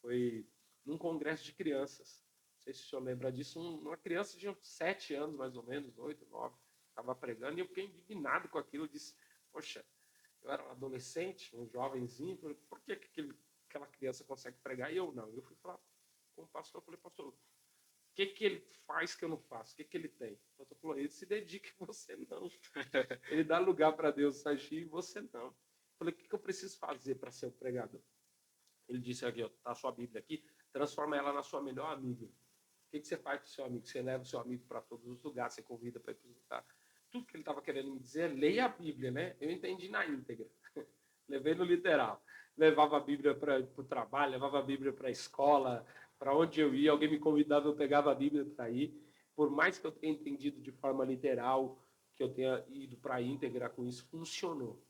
foi num congresso de crianças. Não sei se o senhor lembra disso, uma criança de 7 anos, mais ou menos, 8, 9, estava pregando, e eu fiquei indignado com aquilo. Eu disse, poxa, eu era um adolescente, um jovenzinho, por que aquela criança consegue pregar e eu não? Eu fui falar com o pastor, falei, pastor, o que ele faz que eu não faço? O que ele tem? O pastor falou, ele se dedica e você não. Ele dá lugar para Deus agir e você não. Eu falei, o que eu preciso fazer para ser um pregador? Ele disse aqui, está a sua Bíblia aqui, transforma ela na sua melhor amiga. O que você faz com o seu amigo? Você leva o seu amigo para todos os lugares, você convida para ir para os lugares. Tudo que ele estava querendo me dizer, leia a Bíblia, né? Eu entendi na íntegra. Levei no literal. Levava a Bíblia para o trabalho, levava a Bíblia para a escola, para onde eu ia, alguém me convidava, eu pegava a Bíblia para ir. Por mais que eu tenha entendido de forma literal, que eu tenha ido para a íntegra com isso, funcionou.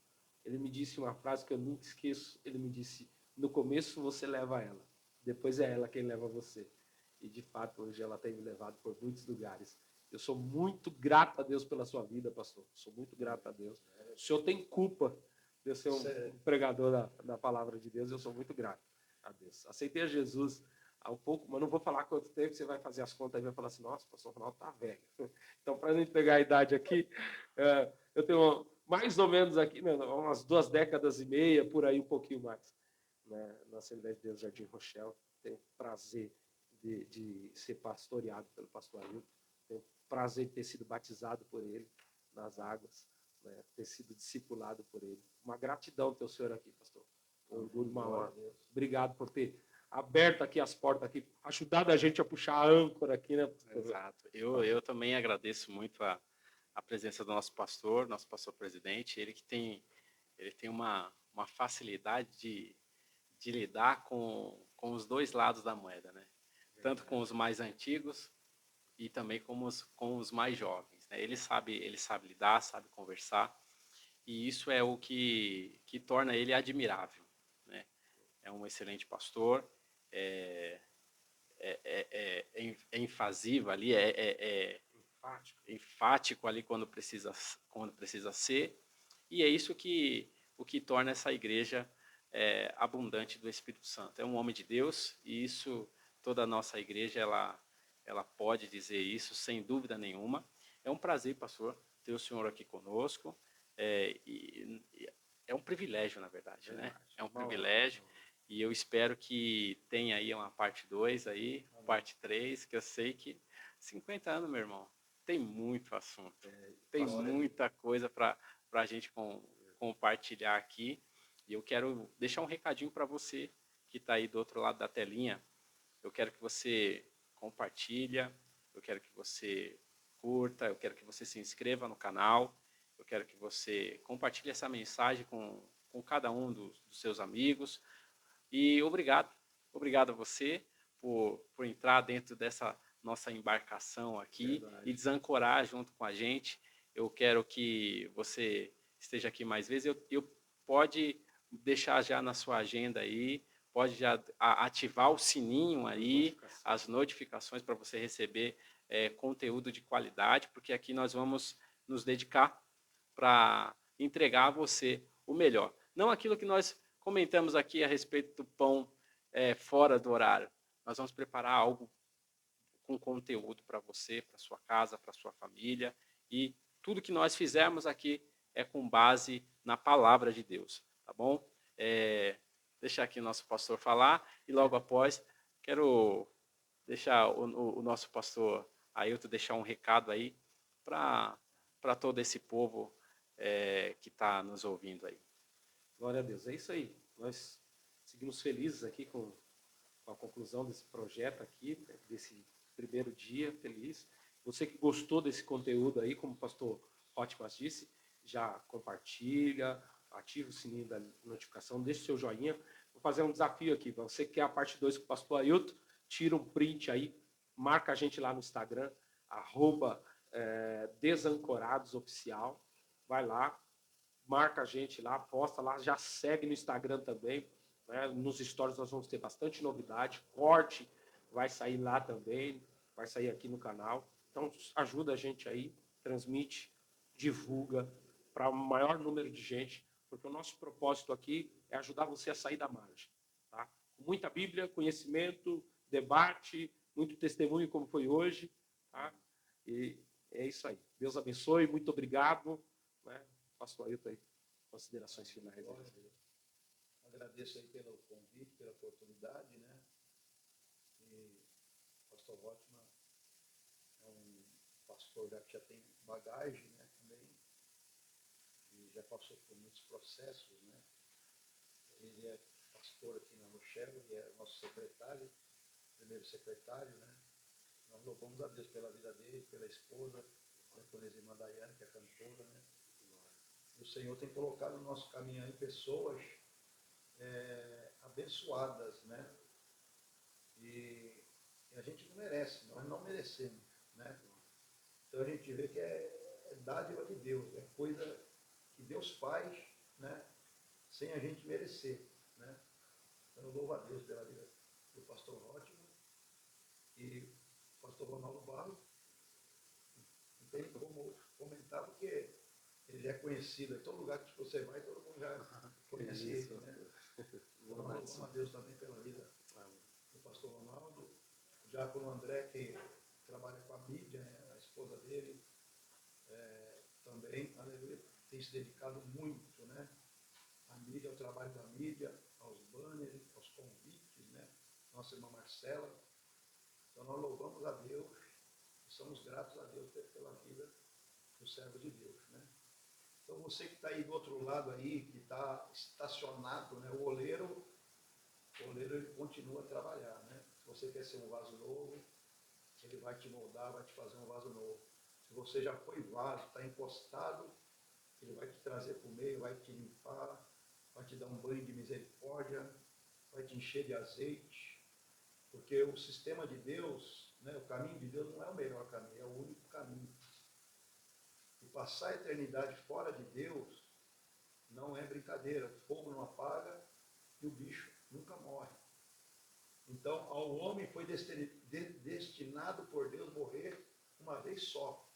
Ele me disse uma frase que eu nunca esqueço. Ele me disse, no começo você leva ela, depois é ela quem leva você. E de fato hoje ela tem me levado por muitos lugares. Eu sou muito grato a Deus pela sua vida, pastor. Sou muito grato a Deus. O senhor tem culpa de eu ser um pregador da palavra de Deus. Eu sou muito grato a Deus. Aceitei a Jesus há um pouco, mas não vou falar quanto tempo. Você vai fazer as contas e vai falar assim, nossa, o pastor Ronaldo tá velho. Então, para não pegar a idade aqui, eu tenho mais ou menos aqui, umas 2 décadas e meia, por aí um pouquinho mais, né, na Assembleia de Deus Jardim Rochelle. Tenho prazer de ser pastoreado pelo pastor Ailton. Tenho prazer de ter sido batizado por ele nas águas, né, ter sido discipulado por ele. Uma gratidão ter o senhor aqui, pastor. Um orgulho maior. Obrigado por ter aberto aqui as portas, aqui, ajudado a gente a puxar a âncora aqui, né? Exato. Eu também agradeço muito a presença do nosso pastor presidente, ele tem uma facilidade de lidar com os dois lados da moeda, né? Tanto com os mais antigos e também com os mais jovens, né? Ele sabe lidar, sabe conversar, e isso é o que torna ele admirável, né? É um excelente pastor, é enfasivo ali, enfático ali quando precisa ser, e é isso o que torna essa igreja abundante do Espírito Santo. É um homem de Deus, e isso toda a nossa igreja ela pode dizer isso sem dúvida nenhuma. É um prazer, pastor, ter o senhor aqui conosco. É um privilégio, na verdade, né? É um privilégio, e eu espero que tenha aí uma parte 2 aí, parte 3, que eu sei que 50 anos, meu irmão, tem muito assunto, tem muita coisa para a gente compartilhar aqui. E eu quero deixar um recadinho para você que está aí do outro lado da telinha. Eu quero que você compartilha, eu quero que você curta, eu quero que você se inscreva no canal, eu quero que você compartilhe essa mensagem com cada um dos seus amigos. E obrigado a você por entrar dentro dessa nossa embarcação aqui. Verdade. E desancorar junto com a gente. Eu quero que você esteja aqui mais vezes. Eu pode deixar já na sua agenda aí, pode já ativar o sininho aí, as notificações para você receber conteúdo de qualidade, porque aqui nós vamos nos dedicar para entregar a você o melhor. Não aquilo que nós comentamos aqui a respeito do pão fora do horário. Nós vamos preparar algo com conteúdo para você, para sua casa, para sua família, e tudo que nós fizermos aqui é com base na palavra de Deus, tá bom? Deixar aqui o nosso pastor falar, e logo após quero deixar o nosso pastor Ailton deixar um recado aí para todo esse povo que está nos ouvindo aí. Glória a Deus, é isso aí. Nós seguimos felizes aqui com a conclusão desse projeto aqui, desse primeiro dia feliz. Você que gostou desse conteúdo aí, como o pastor Hotmas disse, já compartilha, ativa o sininho da notificação, deixa o seu joinha. Vou fazer um desafio aqui, para você que quer a parte 2 com o pastor Ailton, tira um print aí, marca a gente lá no Instagram, @desancoradosoficial, vai lá, marca a gente lá, posta lá, já segue no Instagram também, né? Nos stories nós vamos ter bastante novidade, corte vai sair lá também, vai sair aqui no canal. Então ajuda a gente aí, transmite, divulga para o maior número de gente, porque o nosso propósito aqui é ajudar você a sair da margem, tá? Com muita Bíblia, conhecimento, debate, muito testemunho como foi hoje, tá? E é isso aí. Deus abençoe, muito obrigado, né? Pastor Ailton aí, considerações finais. Agradeço aí pelo convite, pela oportunidade, né? E o pastor Hotman é um pastor que já tem bagagem, né? Também, e já passou por muitos processos, né? Ele é pastor aqui na Rochelle, ele é nosso secretário, primeiro secretário, né? Nós louvamos a Deus pela vida dele, pela esposa, pela irmã Daiane, que é cantora, né? O Senhor tem colocado no nosso caminho aí pessoas abençoadas, né? E a gente não merece, nós não merecemos, né? Então a gente vê que é dádiva de Deus, é coisa que Deus faz, né? Sem a gente merecer, né? Então eu louvo a Deus pela vida do pastor Hotman e pastor Ronaldo Barros, um cumprimentar, porque ele é conhecido. Em todo lugar que você vai, todo mundo já conhece ele, né? Então, louvamos a Deus também pela vida do pastor Ronaldo, o diácono André, que trabalha com a mídia, né? A esposa dele, também, aleluia, tem se dedicado muito, né? A mídia, ao trabalho da mídia, aos banners, aos convites, né? Nossa irmã Marcela. Então nós louvamos a Deus e somos gratos a Deus pela vida do servo de Deus, né? Então você que está aí do outro lado aí, que está estacionado, né? O oleiro ele continua a trabalhar, né? Se você quer ser um vaso novo, ele vai te moldar, vai te fazer um vaso novo. Se você já foi vaso, está encostado, ele vai te trazer para o meio, vai te limpar, vai te dar um banho de misericórdia, vai te encher de azeite, porque o sistema de Deus, né, o caminho de Deus não é o melhor caminho, é o único caminho. E passar a eternidade fora de Deus não é brincadeira, o fogo não apaga e o bicho nunca morre. Então, ao homem foi destinado por Deus morrer uma vez só.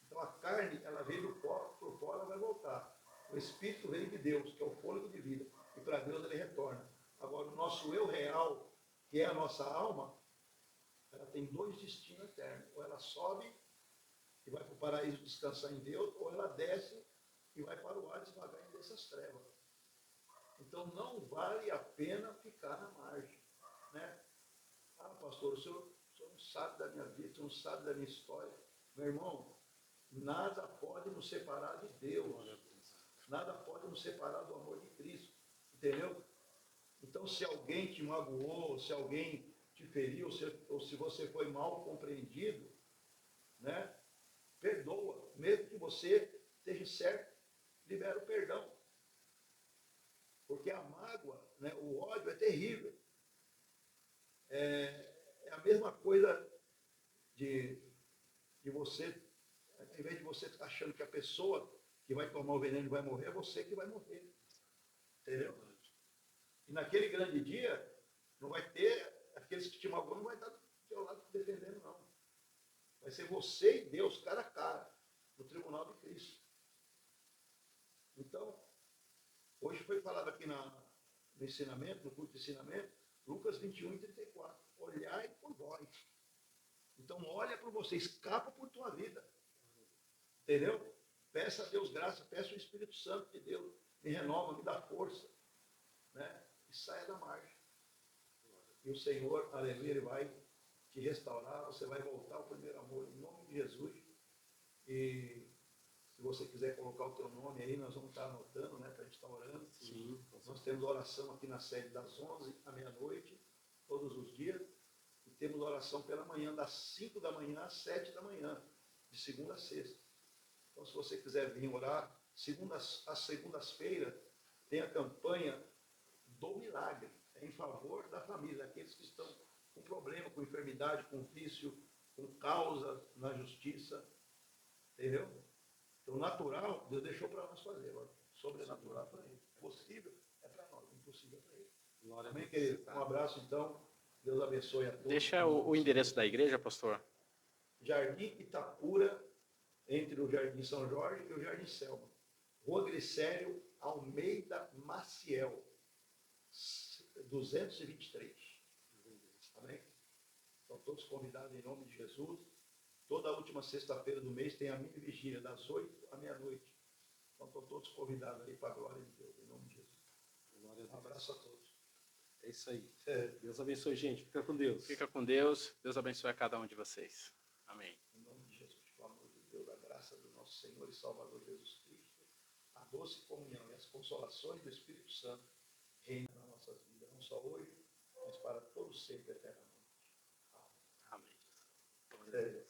Então, a carne, ela veio por fora, ela vai voltar. O Espírito veio de Deus, que é o fôlego de vida, e para Deus ele retorna. Agora, o nosso eu real, que é a nossa alma, ela tem dois destinos eternos. Ou ela sobe e vai para o paraíso descansar em Deus, ou ela desce e vai para o ar devagarinho dessas trevas. Então, não vale a pena ficar na margem, né? Ah, pastor, o senhor não sabe da minha vida, o senhor não sabe da minha história. Meu irmão, nada pode nos separar de Deus. Nada pode nos separar do amor de Cristo. Entendeu? Então, se alguém te magoou, se alguém te feriu, ou se você foi mal compreendido, né? Perdoa. Mesmo que você esteja certo, libera o perdão. Porque a mágoa, né, o ódio é terrível. É a mesma coisa de você, ao invés de você estar achando que a pessoa que vai tomar o veneno vai morrer, é você que vai morrer. Entendeu? E naquele grande dia, não vai ter, aqueles que te magoam não vai estar do teu lado te defendendo, não. Vai ser você e Deus, cara a cara, no tribunal de Cristo. Então, hoje foi falado aqui no ensinamento, no culto de ensinamento, Lucas 21:34. Olhai por vós. Então, olha por você, escapa por tua vida. Entendeu? Peça a Deus graça, peça o Espírito Santo de Deus, me renova, me dá força, né? E saia da margem. E o Senhor, aleluia, Ele vai te restaurar, você vai voltar ao primeiro amor, em nome de Jesus. E se você quiser colocar o teu nome aí, nós vamos estar anotando, né, para a gente estar orando. Sim. Nós temos oração aqui na sede das 11 à meia-noite, todos os dias. E temos oração pela manhã, das 5 da manhã às 7 da manhã, de segunda a sexta. Então, se você quiser vir orar, às segundas-feiras, tem a campanha do milagre, em favor da família, aqueles que estão com problema, com enfermidade, com vício, com causa na justiça. Entendeu? Então, natural, Deus deixou para nós fazer. Agora, sobrenatural para ele. Possível é para nós, impossível é para ele. Glória Amém, querido? Um abraço, então. Deus abençoe a todos. Deixa o endereço da igreja, pastor. Jardim Itapura, entre o Jardim São Jorge e o Jardim Selma. Rua Glicério Almeida Maciel, 223. Amém? Estão todos convidados em nome de Jesus. Toda a última sexta-feira do mês tem a mini vigília, das 8 à meia-noite. Então estão todos convidados aí para a glória de Deus, em nome de Jesus. Um abraço a todos. É isso aí. Deus abençoe, gente. Fica com Deus. Fica com Deus. Deus abençoe a cada um de vocês. Amém. Em nome de Jesus, com o amor de Deus, a graça do nosso Senhor e Salvador Jesus Cristo, a doce comunhão e as consolações do Espírito Santo reina nas nossas vidas, não só hoje, mas para todos sempre eternamente. Amém. Amém.